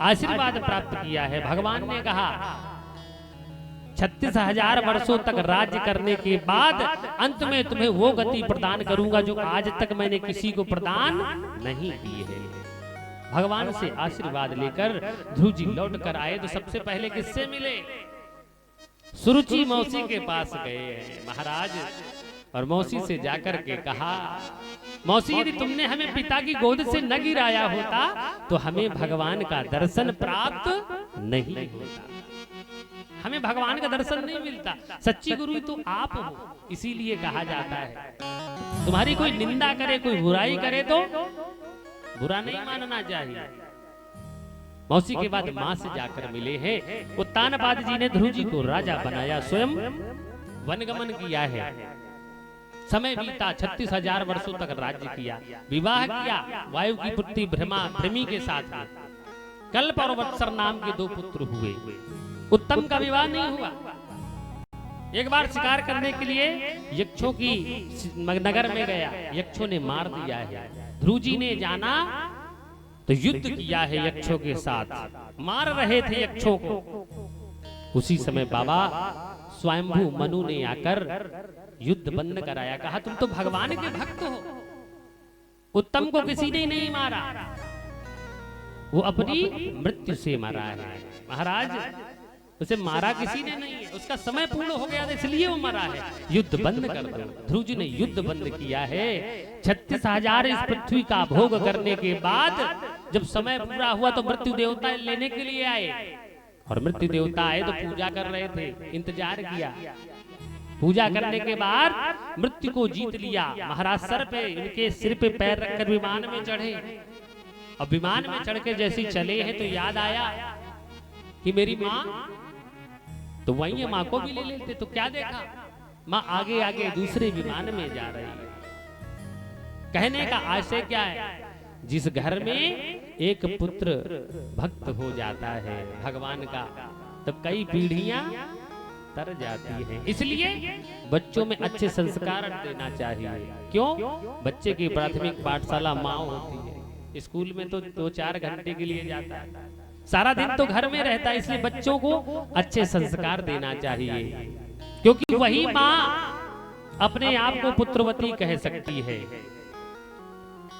आशीर्वाद प्राप्त किया है। भगवान ने कहा 36,000 वर्षों तक राज्य करने के बाद अंत में तुम्हें वो गति प्रदान करूंगा जो आज तक मैंने किसी को प्रदान नहीं की है। भगवान से आशीर्वाद लेकर ध्रुव जी लौट कर आए तो सबसे पहले किससे मिले? सुरुचि मौसी के पास गए हैं महाराज। और मौसी से जाकर के कहा, मौसी यदि तुमने हमें पिता की गोद से न गिराया होता तो हमें भगवान का दर्शन प्राप्त नहीं होता। हमें भगवान का दर्शन नहीं मिलता। सच्ची गुरु तो आप हो, इसीलिए कहा जाता है तुम्हारी कोई निंदा करे, कोई बुराई करे तो बुरा नहीं मानना चाहिए। मौसी के बाद मां से जाकर मिले हैं। उत्तानपाद जी ने ध्रुव जी को राजा बनाया, स्वयं वनगमन किया है। समय बीता, 36,000 वर्षों तक राज्य किया, विवाह किया वायु की पुत्री भ्रमी के साथ में। कल्प और वत्सर नाम के 2 पुत्र हुए। उत्तम का विवाह नहीं हुआ। एक बार शिकार करने के लिए यक्षों की नगर में गया, यक्षों ने मार दिया है। ध्रुव जी ने जाना तो युद्ध किया है यक्षों के साथ, मार रहे थे यक्षों को। उसी समय बाबा स्वयंभू मनु ने आकर युद्ध बंद कराया। कहा तुम तो भगवान के भक्त हो। उत्तम को किसी ने नहीं मारा, वो अपनी मृत्यु से मरा है। महाराज उसे मारा किसी ने नहीं है, उसका समय पूर्ण हो गया इसलिए वो मरा है। युद्ध बंद कर दो। ध्रुव जी ने युद्ध बंद किया है। 36,000 इस पृथ्वी का भोग करने के बाद जब समय पूरा हुआ तो मृत्यु देवता लेने के लिए आए। और मृत्यु देवता आए तो पूजा कर रहे थे, इंतजार किया। पूजा करने के बाद मृत्यु को जीत लिया। महाराज सर पे, इनके सिर पे पैर रखकर विमान में चढ़े। अब विमान में चढ़ के जैसे चले हैं तो याद आया कि मेरी माँ तो वही माँ को भी ले लेते। तो क्या देखा, माँ आगे आगे दूसरे विमान में जा रही है। कहने का आशय क्या है? जिस घर में एक पुत्र भक्त हो जाता है भगवान का, तो कई पीढ़ियां तर जाती हैं। इसलिए बच्चों में अच्छे संस्कार देना चाहिए। क्यों? बच्चे की प्राथमिक पाठशाला माँ होती है। स्कूल में तो 2-4 घंटे के लिए जाता है, सारा दिन तो घर में रहता है, इसलिए बच्चों को अच्छे संस्कार देना चाहिए, क्योंकि वही माँ अपने आप को पुत्रवती कह सकती है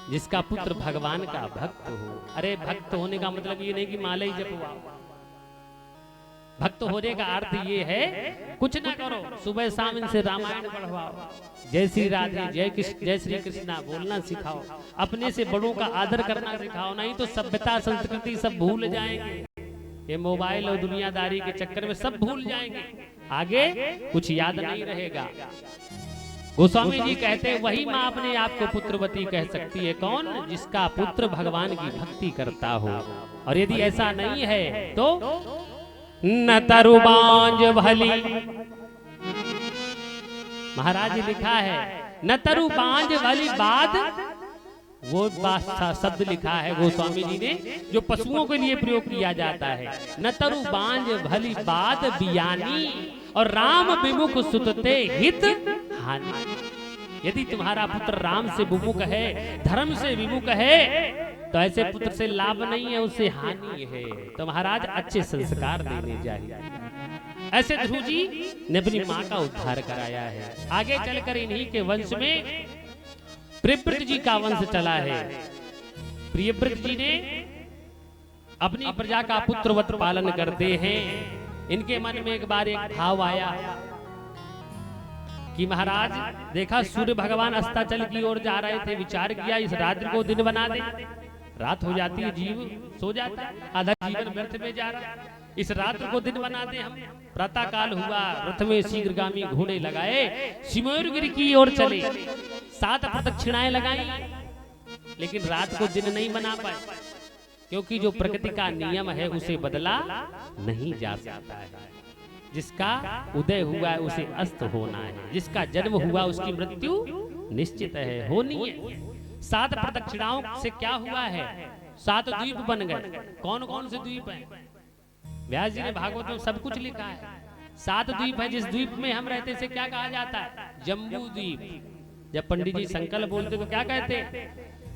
जिसका पुत्र भगवान का भक्त हो। अरे भक्त होने का मतलब ये नहीं कि माला ही जपवाओ, भक्त होने का अर्थ ये है कुछ ना करो, सुबह शाम इनसे रामायण पढ़वाओ, जय श्री राधे जय कृष्ण जय श्री कृष्णा बोलना सिखाओ, अपने से बड़ों का आदर करना सिखाओ, नहीं तो सभ्यता संस्कृति सब भूल जाएंगे। ये मोबाइल और दुनियादारी के चक्कर में सब भूल जाएंगे, आगे कुछ याद नहीं रहेगा। गोस्वामी जी कहते हैं वही माँ अपने आप को पुत्रवती कह सकती है, कौन? जिसका पुत्र भगवान की भक्ति करता हो। और यदि ऐसा नहीं है तो न तरुबांज भली, महाराज जी लिखा है न तरुबांज भली बाद, वो शब्द लिखा है गोस्वामी जी ने जो पशुओं के लिए प्रयोग किया जाता है। न तरुबांज भली बाद बियानी और राम विमुख सुतते हित हानि। यदि तुम्हारा पुत्र राम से विमुख है, धर्म से विमुख है, तो ऐसे पुत्र से लाभ नहीं है, उससे हानि है। तो महाराज अच्छे संस्कार देने चाहिए। ऐसे ध्रुव जी ने अपनी माँ का उद्धार कराया है। आगे चलकर इन्हीं के वंश में प्रियव्रत जी का वंश चला है। प्रियव्रत जी ने अपनी प्रजा का पुत्रवत पालन करते हैं। इनके मन में एक बार एक भाव आया कि महाराज देखा सूर्य भगवान अस्ताचल की ओर जा रहे थे, विचार किया इस रात्रि को दिन बना दे, रात हो जाती है जीव सो जाता है, आधा जीवन व्यर्थ में जा रहा है, इस रात्र को दिन बना दे हम। प्रातः काल हुआ, रथ में शीघ्रगामी घोड़े लगाए, सिमोरगिरी की ओर चले, 7 प्रदक्षिणाएं लगाई, लेकिन रात को दिन नहीं बना पाए, क्योंकि जो प्रकृति का नियम है उसे बदला नहीं जा सकता है। जिसका उदय हुआ है उसे अस्त होना है, जिसका जन्म हुआ उसकी मृत्यु निश्चित है, होनी है। 7 प्रदक्षिणाओं से क्या हुआ है? 7 द्वीप बन गए। कौन कौन से द्वीप हैं? व्यास जी ने भागवत में सब कुछ लिखा है। 7 द्वीप है। जिस द्वीप में हम रहते से क्या कहा जाता है? जम्बू द्वीप। जब पंडित जी संकल्प बोलते तो क्या कहते?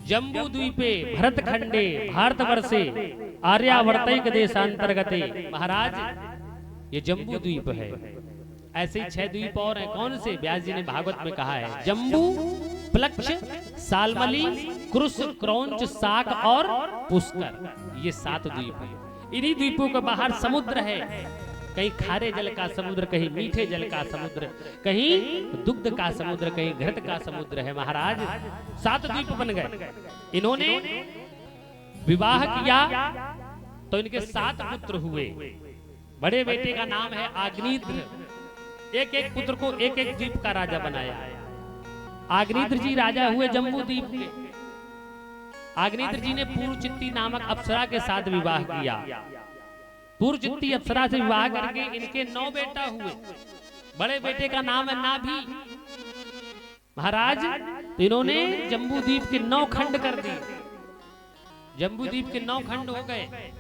जम्बू द्वीपे भरत खंडे भारतवर्षे आर्यावर्तैक देशांतर्गते। महाराज ये जम्बू द्वीप है। ऐसे ही 6 द्वीप और हैं। कौन से? व्यास जी ने भागवत में कहा है जम्बू, प्लक्ष, सालमली, क्रुश, क्रौंच, साक और पुष्कर। ये 7 द्वीप है। इन्हीं द्वीपों के बाहर समुद्र है, कहीं खारे जल का समुद्र, कहीं मीठे जल का समुद्र, कहीं दुग्ध का समुद्र, कहीं घृत का समुद्र है। महाराज 7 द्वीप बन गए। इन्होंने विवाह किया तो इनके 7 पुत्र हुए। बड़े बेटे का नाम है आग्निद्र। एक एक पुत्र को एक एक द्वीप का राजा बनाया। आग्निद्र जी राजा हुए जम्बू द्वीप के। आग्निद्र जी ने पूर्वचित्ती नामक अप्सरा के साथ विवाह किया। पूर्वचित्ती अप्सरा से विवाह करके इनके 9 बेटा हुए। बड़े बेटे का नाम है नाभि। महाराज इन्होंने जम्बू द्वीप के 9 खंड कर दिए। जम्बू द्वीप के 9 खंड हो गए।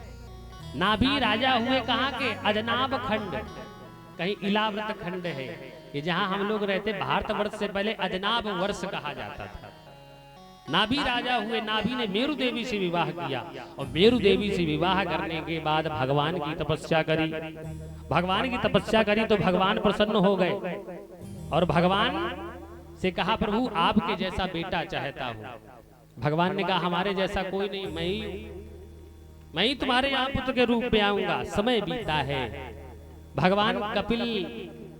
नाभि राजा हुए कहाँ के? अजनाब खंड, कहीं इलाव्रत खंड है ये जहां हम लोग रहते। भारतवर्ष से पहले अजनाब वर्ष कहा जाता था। नाभि राजा हुए। नाभि ने मेरु देवी से विवाह किया और मेरु देवी से विवाह करने के बाद भगवान की तपस्या करी। भगवान की तपस्या करी तो भगवान प्रसन्न हो गए और भगवान से कहा प्रभु आपके जैसा बेटा चाहता हूँ। भगवान ने कहा हमारे जैसा कोई नहीं, मैं ही तुम्हारे यहाँ पुत्र के रूप में आऊंगा। समय बीता है। भगवान कपिल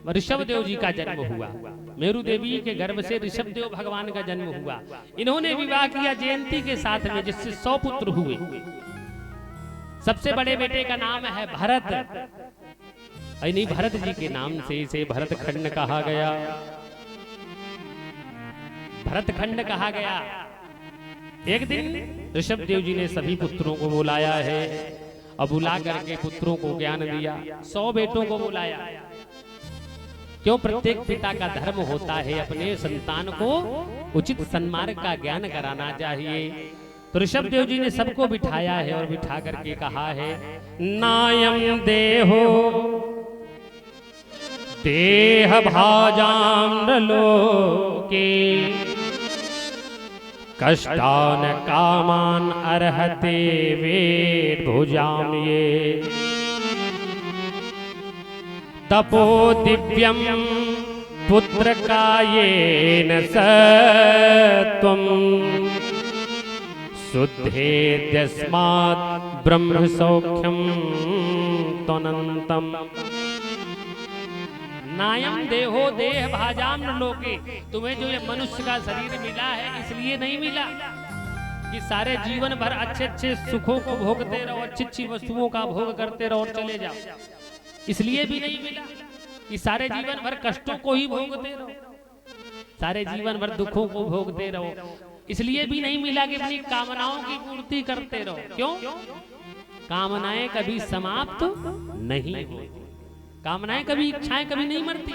ऋषभ देव जी का जन्म हुआ। मेरु देवी के गर्भ से ऋषभ देव भगवान का जन्म हुआ। इन्होंने विवाह किया जयंती के साथ में, जिससे 100 पुत्र हुए। सबसे बड़े बेटे का नाम है भरत। इन्हीं भरत जी के नाम से इसे भरत खंड कहा गया। भरत खंड कहा गया। एक दिन ऋषभ देव जी ने सभी पुत्रों को बुलाया है और बुला करके पुत्रों को ज्ञान दिया। 100 बेटों को बुलाया। क्यों? प्रत्येक पिता का धर्म होता है अपने संतान को उचित सन्मार्ग का ज्ञान कराना चाहिए। तो ऋषभ देव जी ने सबको बिठाया है और बिठा करके कहा है नायम देहो देह भाजाम लोके कष्टान कामान अर्हते वेद भुजाम ये तपो दिव्यम पुत्र कायेन सत्वम शुद्धे यस्मात् ब्रह्म सौख्यम त्वनंतम नायम देहो देह भाजाम न लोके। तुम्हें जो ये मनुष्य का शरीर मिला है इसलिए नहीं मिला कि सारे जीवन भर अच्छे अच्छे सुखों को भोगते रहो, अच्छी अच्छी वस्तुओं का भोग करते रहो और चले जाओ। इसलिए भी नहीं मिला कि सारे जीवन भर कष्टों को ही भोगते रहो, सारे जीवन भर दुखों को भोगते रहो। इसलिए भी नहीं मिला कि अपनी कामनाओं की पूर्ति करते रहो। क्यों? कामनाएं कभी समाप्त नहीं होती, कामनाएं कभी, इच्छाएं कभी नहीं मरती।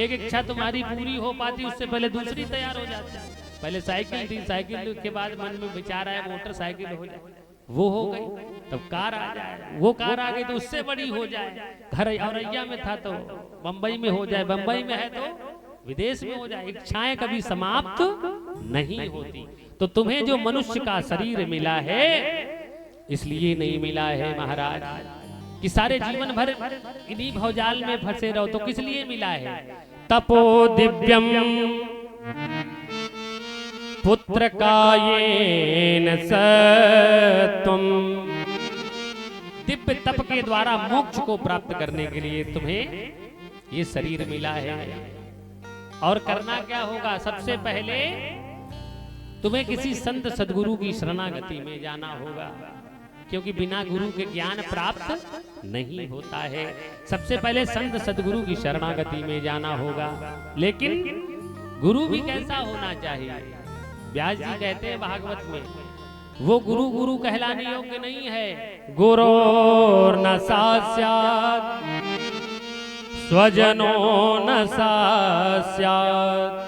एक इच्छा तुम्हारी पूरी हो पाती उससे पहले दूसरी तैयार हो जाती है। पहले साइकिल थी, साइकिल के बाद मन में विचार आया मोटरसाइकिल हो जाए, वो हो गई, तब कार आ जाए, वो कार आ गई तो उससे बड़ी हो जाए। घर औरैया में था तो बंबई में हो जाए, बंबई में है तो विदेश में हो जाए। इच्छाएं कभी समाप्त नहीं होती। तो तुम्हें जो मनुष्य का शरीर मिला है इसलिए नहीं मिला है महाराज कि सारे जीवन भर इन्हीं भवजाल में फंसे रहो। तो किस लिए मिला है? तपो दिव्यम पुत्र कायेन सत्वम, दिव्य तप के द्वारा मोक्ष को प्राप्त करने के लिए तुम्हें ये शरीर मिला है। और करना क्या होगा? सबसे पहले तुम्हें किसी संत सदगुरु की शरणागति में जाना होगा, क्योंकि बिना गुरु के ज्ञान प्राप्त नहीं होता है। सबसे पहले संत सदगुरु की शरणागति में जाना होगा। लेकिन गुरु भी कैसा होना चाहिए? व्यास जी कहते हैं भागवत में, वो गुरु गुरु कहलाने योग्य नहीं है। गुरोर न सास्यात् स्वजनो न सास्यात्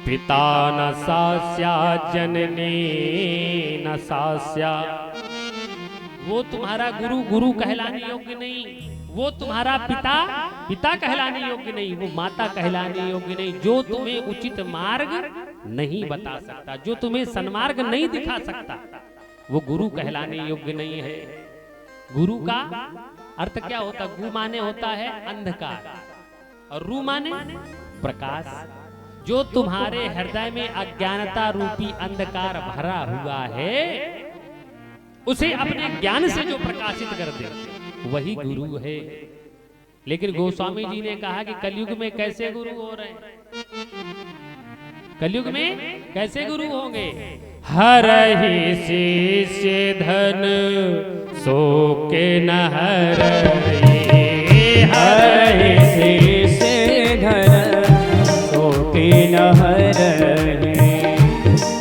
पिता न सास्यात् जननी न सास्यात्। वो तुम्हारा गुरु गुरु कहलाने योग्य नहीं, वो तुम्हारा पिता पिता कहलाने योग्य नहीं, वो माता कहलाने योग्य नहीं। जो तुम्हें उचित मार्ग नहीं बता सकता, जो तुम्हें सन्मार्ग नहीं दिखा सकता, वो गुरु कहलाने योग्य नहीं है। गुरु का अर्थ क्या होता? गु माने होता है अंधकार और रू माने प्रकाश। जो तुम्हारे हृदय में अज्ञानता रूपी अंधकार भरा हुआ है उसे अपने ज्ञान से जो प्रकाशित कर दे वही गुरु है। लेकिन गोस्वामी जी ने कहा कि कलयुग में कैसे गुरु हो रहे हैं? कलयुग में कैसे गुरु होंगे? हरहि शिष्य धन सो के न हरहि, हरहि शिष्य धन सो के न हरहि,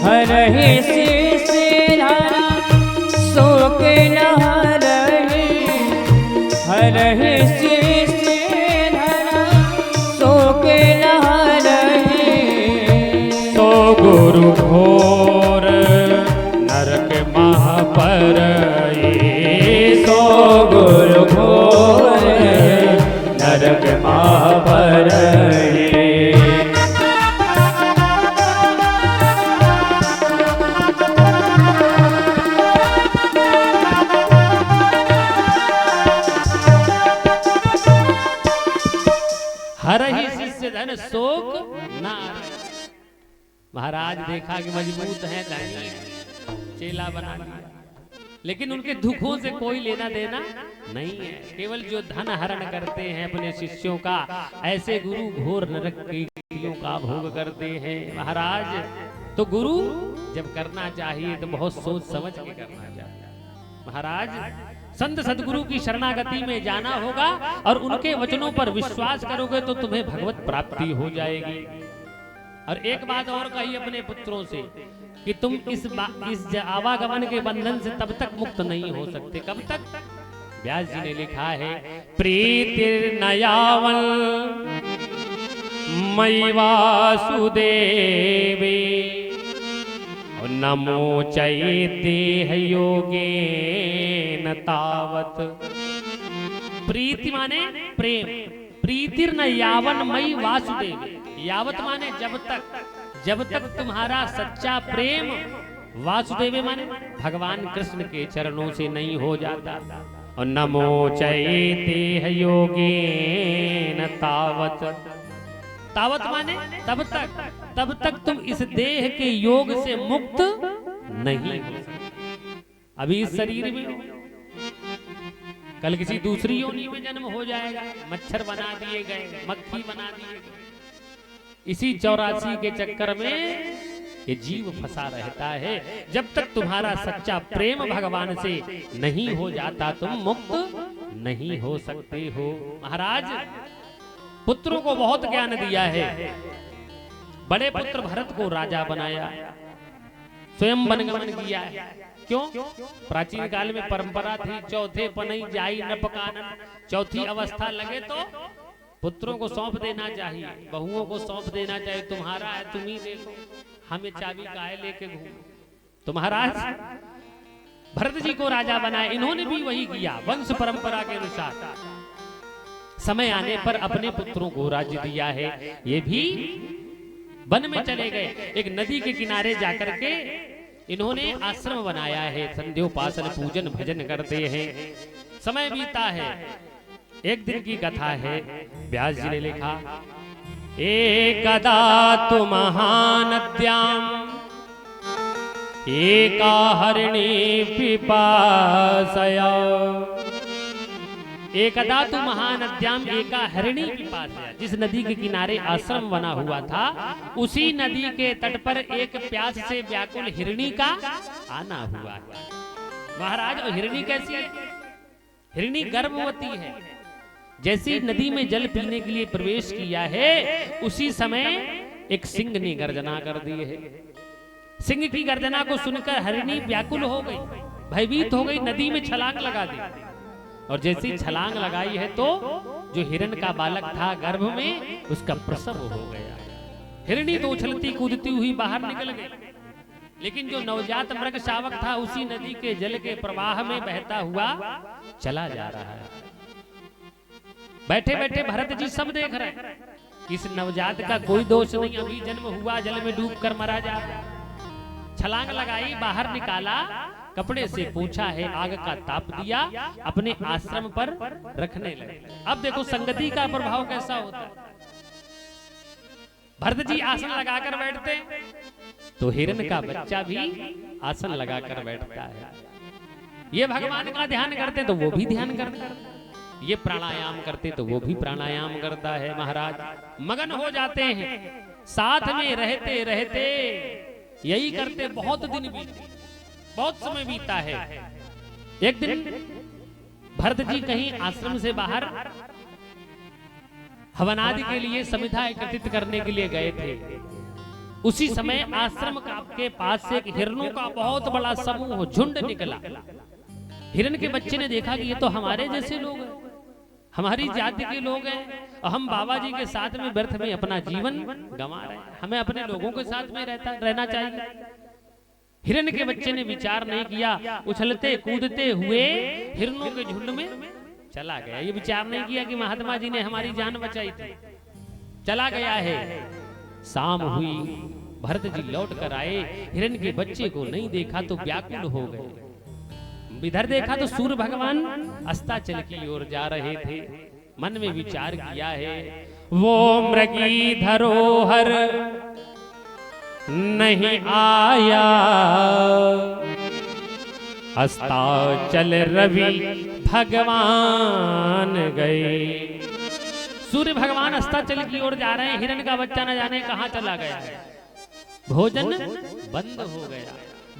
हरहि शिष्य धन सो के न हरहि, हरहि शिष्य धन सो के न हरहि। सो गुरु घोर नरक महापर, सो गुरु घोर नरक महापर। हरहि शिष्य धन शोक ना। महाराज देखा कि मजबूत है, धनी है, चेला बना लिया, लेकिन उनके दुखों से कोई लेना देना नहीं है। केवल जो धन हरण करते हैं अपने शिष्यों का, ऐसे गुरु घोर नरक की गतियों का भोग करते हैं। महाराज तो गुरु जब करना चाहिए तो बहुत सोच समझ के करना चाहिए। महाराज संत सदगुरु की शरणागति में जाना होगा और उनके वचनों पर विश्वास करोगे तो तुम्हें भगवत प्राप्ति हो जाएगी। और एक बात और कही अपने पुत्रों से कि तुम इस आवागमन के बंधन से तब तक मुक्त नहीं हो सकते। कब तक? व्यास जी ने लिखा है, प्रीतिर नयावल मयि वासुदेवे नमो चैते योगेन तावत। प्रीति माने प्रेम, प्रीतिर न यावन मयि वासुदेव, यावत माने जब तक, जब तक तुम्हारा सच्चा प्रेम वासुदेव माने भगवान कृष्ण के चरणों से नहीं हो जाता। और नमो चैते योगेन तावत, तावत माने तब तक तुम इस देह के योग से मुक्त नहीं हो सकते। अभी इस शरीर में हो, कल किसी दूसरी योनि में जन्म हो जाएगा। मच्छर बना दिए गए, मक्खी बना दिए गए, इसी 84 के चक्कर में ये जीव फंसा रहता है। जब तक तुम्हारा सच्चा प्रेम भगवान से नहीं हो जाता तुम मुक्त नहीं हो सकते हो। महाराज पुत्रों को बहुत ज्ञान दिया है। बड़े पुत्र भरत को राजा बनाया, स्वयं वनगमन किया है। क्यों? प्राचीन काल में परंपरा थी, चौथे पनई जाई न पकानन, चौथी अवस्था लगे तो पुत्रों को सौंप देना चाहिए, बहुओं को सौंप देना चाहिए। तुम्हारा है तुम ही देखो, हमें चाबी काहे लेके घूम। तो महाराज भरत जी को राजा बनाया, इन्होंने भी वही किया वंश परंपरा के अनुसार। समय आने पर अपने पुत्रों को राज्य दिया है। ये भी वन में चले गए, एक नदी के किनारे जाकर के इन्होंने आश्रम बनाया है, संध्योपासन पूजन भजन करते हैं। समय बीता है, एक दिन की कथा है। व्यास जी ने लिखा, एकदा तु महानद्याम एका हरिणी पिपासया। एकदा तु महानद्याम एका हरिणी पिपासया। जिस नदी के किनारे आश्रम बना हुआ था, उसी नदी के तट पर एक प्यास से व्याकुल हिरणी का आना हुआ है। महाराज और हिरणी कैसी है? हिरणी गर्भवती है। जैसी नदी में जल पीने के लिए प्रवेश किया है, उसी समय एक सिंह ने गर्जना कर दी है। सिंह की गर्जना को सुनकर हरिणी व्याकुल हो गई, भयभीत हो गई, नदी में छलांग लगा दी। और जैसी छलांग लगाई है तो जो हिरण का बालक था गर्भ में, उसका प्रसव हो गया। हिरणी तो उछलती कूदती हुई बाहर निकल गई, लेकिन जो नवजात मृग शावक था उसी नदी के जल के प्रवाह में बहता हुआ चला जा रहा है। बैठे बैठे भरत जी सब देख रहे हैं, इस नवजात का कोई दोष नहीं, अभी जन्म हुआ, जल में डूब कर मरा जा रहा। छलांग लगाई, बाहर निकाला, कपड़े से पोंछा है, आग का ताप दिया, अपने आश्रम पर रखने लगे। अब देखो संगति का प्रभाव कैसा होता है। भरत जी आसन लगाकर बैठते तो हिरण का बच्चा भी आसन लगाकर बैठता है। ये भगवान का ध्यान करते तो वो भी ध्यान करता है, ये प्राणायाम करते तो वो भी प्राणायाम करता है। महाराज मगन हो जाते हैं, साथ में रहते रहते यही करते बहुत दिन बीते, बहुत समय बीता है। एक दिन भरत जी कहीं आश्रम से बाहर हवनादि के लिए समिधा एकत्रित करने के लिए गए थे। उसी समय आश्रम के पास से एक हिरणों का बहुत बड़ा समूह झुंड निकला। हिरण के बच्चे ने देखा कि ये तो हमारे जैसे लोग हैं, हमारी जाति के लोग हैं, और हम बाबा जी के साथ में व्यर्थ में अपना जीवन गंवा रहे हैं, हमें अपने लोगों के साथ में रहना चाहिए। हिरण के बच्चे ने विचार नहीं किया, उछलते कूदते हुए हिरणों के झुंड में चला गया। ये विचार नहीं किया कि महात्मा जी ने हमारी जान बचाई थी, चला गया है। शाम हुई, भरत जी लौट कर आए, हिरण के बच्चे को नहीं देखा तो व्याकुल हो गए। इधर देखा तो सूर्य भगवान अस्ताचल की ओर जा रहे थे। मन में विचार किया है, वो मृगी धरोहर नहीं आया, अस्ताचल रवि भगवान गए। सूर्य भगवान अस्ताचल की ओर जा रहे हैं, हिरण का बच्चा न जाने कहां चला गया है। भोजन बंद हो गया,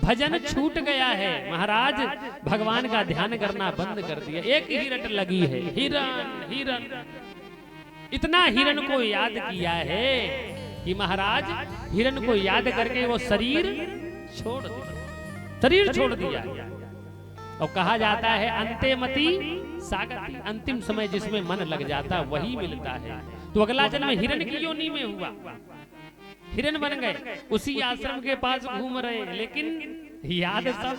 भजन छूट गया है। महाराज भगवान का ध्यान करना बंद कर दिया। एक ही रट लगी है, हिरण हिरण। इतना हिरण को याद किया है कि महाराज हिरण को याद करके वो शरीर छोड़ दिया। और कहा जाता है अंतेमति सागति, अंतिम समय जिसमें मन लग जाता वही मिलता है। तो अगला जन्म हिरण की योनि में हुआ, हिरण बन गए, उसी आश्रम के पास घूम रहे, लेकिन याद सब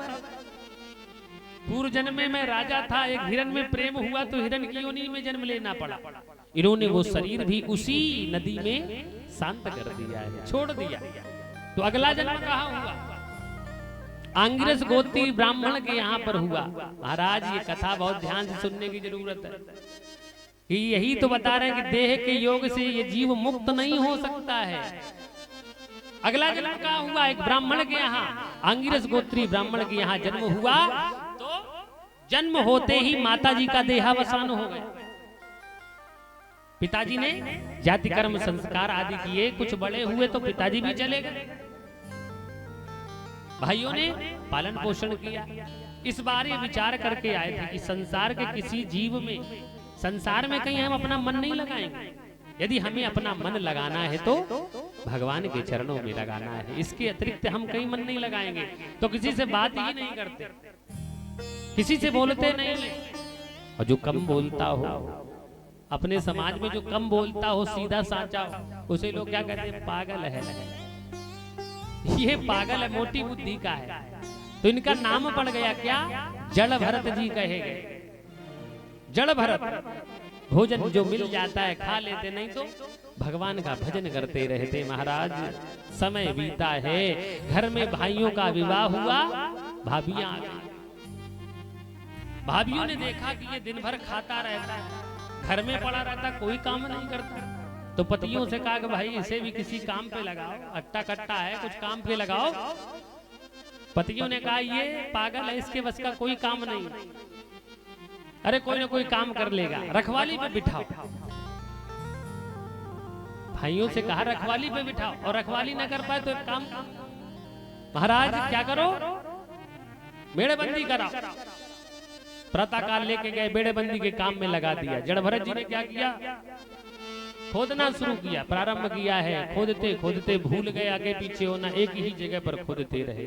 पूर्व जन्म में मैं राजा था, एक हिरण में प्रेम हुआ तो हिरण की योनि में जन्म लेना पड़ा। इन्होंने वो शरीर भी उसी नदी में शांत कर दिया है, छोड़ दिया। तो अगला जन्म कहाँ हुआ? आंगिरस गोत्री ब्राह्मण के यहाँ पर हुआ। महाराज ये कथा बहुत ध्यान से सुनने की जरूरत है कि यही तो बता रहे हैं कि देह के योग से ये जीव मुक्त नहीं हो सकता है। अगला जन्म कहाँ हुआ? एक ब्राह्मण के यहाँ, आंगिरस गोत्री ब्राह्मण के यहाँ जन्म हुआ। तो जन्म होते ही माता जी का देहावसान हो गया। पिताजी ने जाति कर्म संस्कार आदि किए, कुछ बड़े हुए तो पिताजी भी चले गए। भाइयों ने पालन पोषण किया। इस बार ये विचार करके आए थे कि संसार के किसी जीव में, संसार में कहीं हम अपना मन नहीं लगाएंगे। यदि हमें अपना मन लगाना है तो भगवान के चरणों में लगाना है। इसके अतिरिक्त हम कहीं मन नहीं लगाएंगे। तो किसी से बात ही नहीं करते, किसी से बोलते नहीं। और जो कम बोलता हो, अपने समाज में जो कम बोलता हो, सीधा साचा हो, उसे लोग क्या कहते हैं? पागल है। ये पागल है, मोटी बुद्धि का है। तो इनका नाम पड़ गया क्या? जड़ भरत जी कहे गए। जड़ भरत, भोजन जो मिल जाता है खा लेते, नहीं तो भगवान का भजन करते रहते। महाराज समय बीता है, घर में भाइयों का विवाह हुआ, भाभियां आ गई। भाभियों ने देखा कि ये दिन भर खाता रहता है, घर में पड़ा रहता, कोई काम नहीं करता। तो पतियों से कहा कि भाई इसे भी किसी काम पे लगाओ, अट्टा कट्टा है, कुछ काम पे लगाओ। पतियों ने कहा ये पागल है, इसके बस का कोई काम नहीं। अरे कोई ना कोई काम कर लेगा, रखवाली पे बिठाओ। भाइयों से कहा रखवाली पे बिठाओ, और रखवाली ना कर पाए तो एक काम, महाराज क्या करो? बेड़ेबंदी कराओ। प्रातःकाल लेके गए, बेड़ेबंदी के काम में लगा दिया। जड़ भरत जी ने क्या किया? खोदना शुरू किया, प्रारंभ किया है। खोदते खोदते भूल गए आगे पीछे होना, एक ही जगह पर खोदते रहे।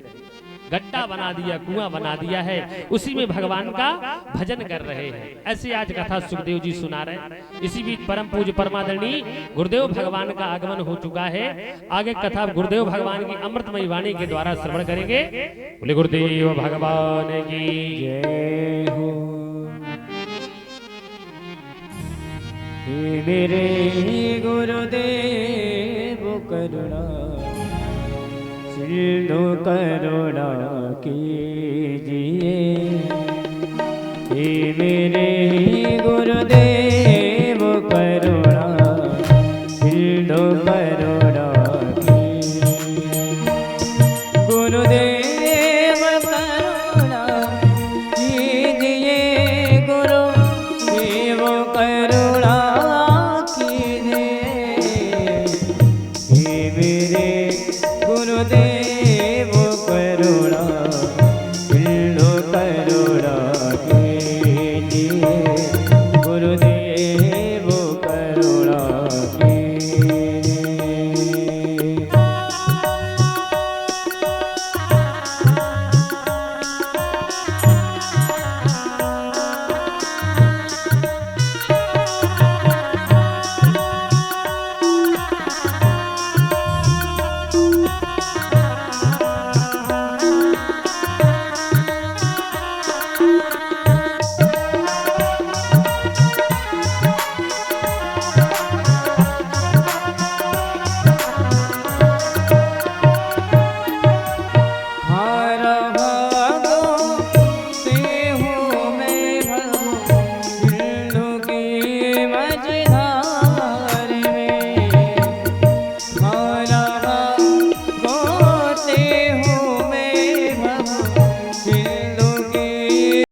गड्ढा बना दिया, कुआं बना दिया है, उसी में भगवान का भजन कर रहे हैं। ऐसे आज कथा सुखदेव जी सुना रहे हैं। इसी बीच परम पूज्य परमादरणीय गुरुदेव भगवान का आगमन हो चुका है। आगे कथा गुरुदेव भगवान की अमृतमयी वाणी के द्वारा श्रवण करेंगे। बोले गुरुदेव भगवान की जय हो। हे मेरे गुरुदेव करुणा सिंधु करुणा कीजिए। हे मेरे गुरुदेव करुणा सिंधु करुणा कीजिए। गुरुदेव करुणा कीजिए, गुरुदेव करुणा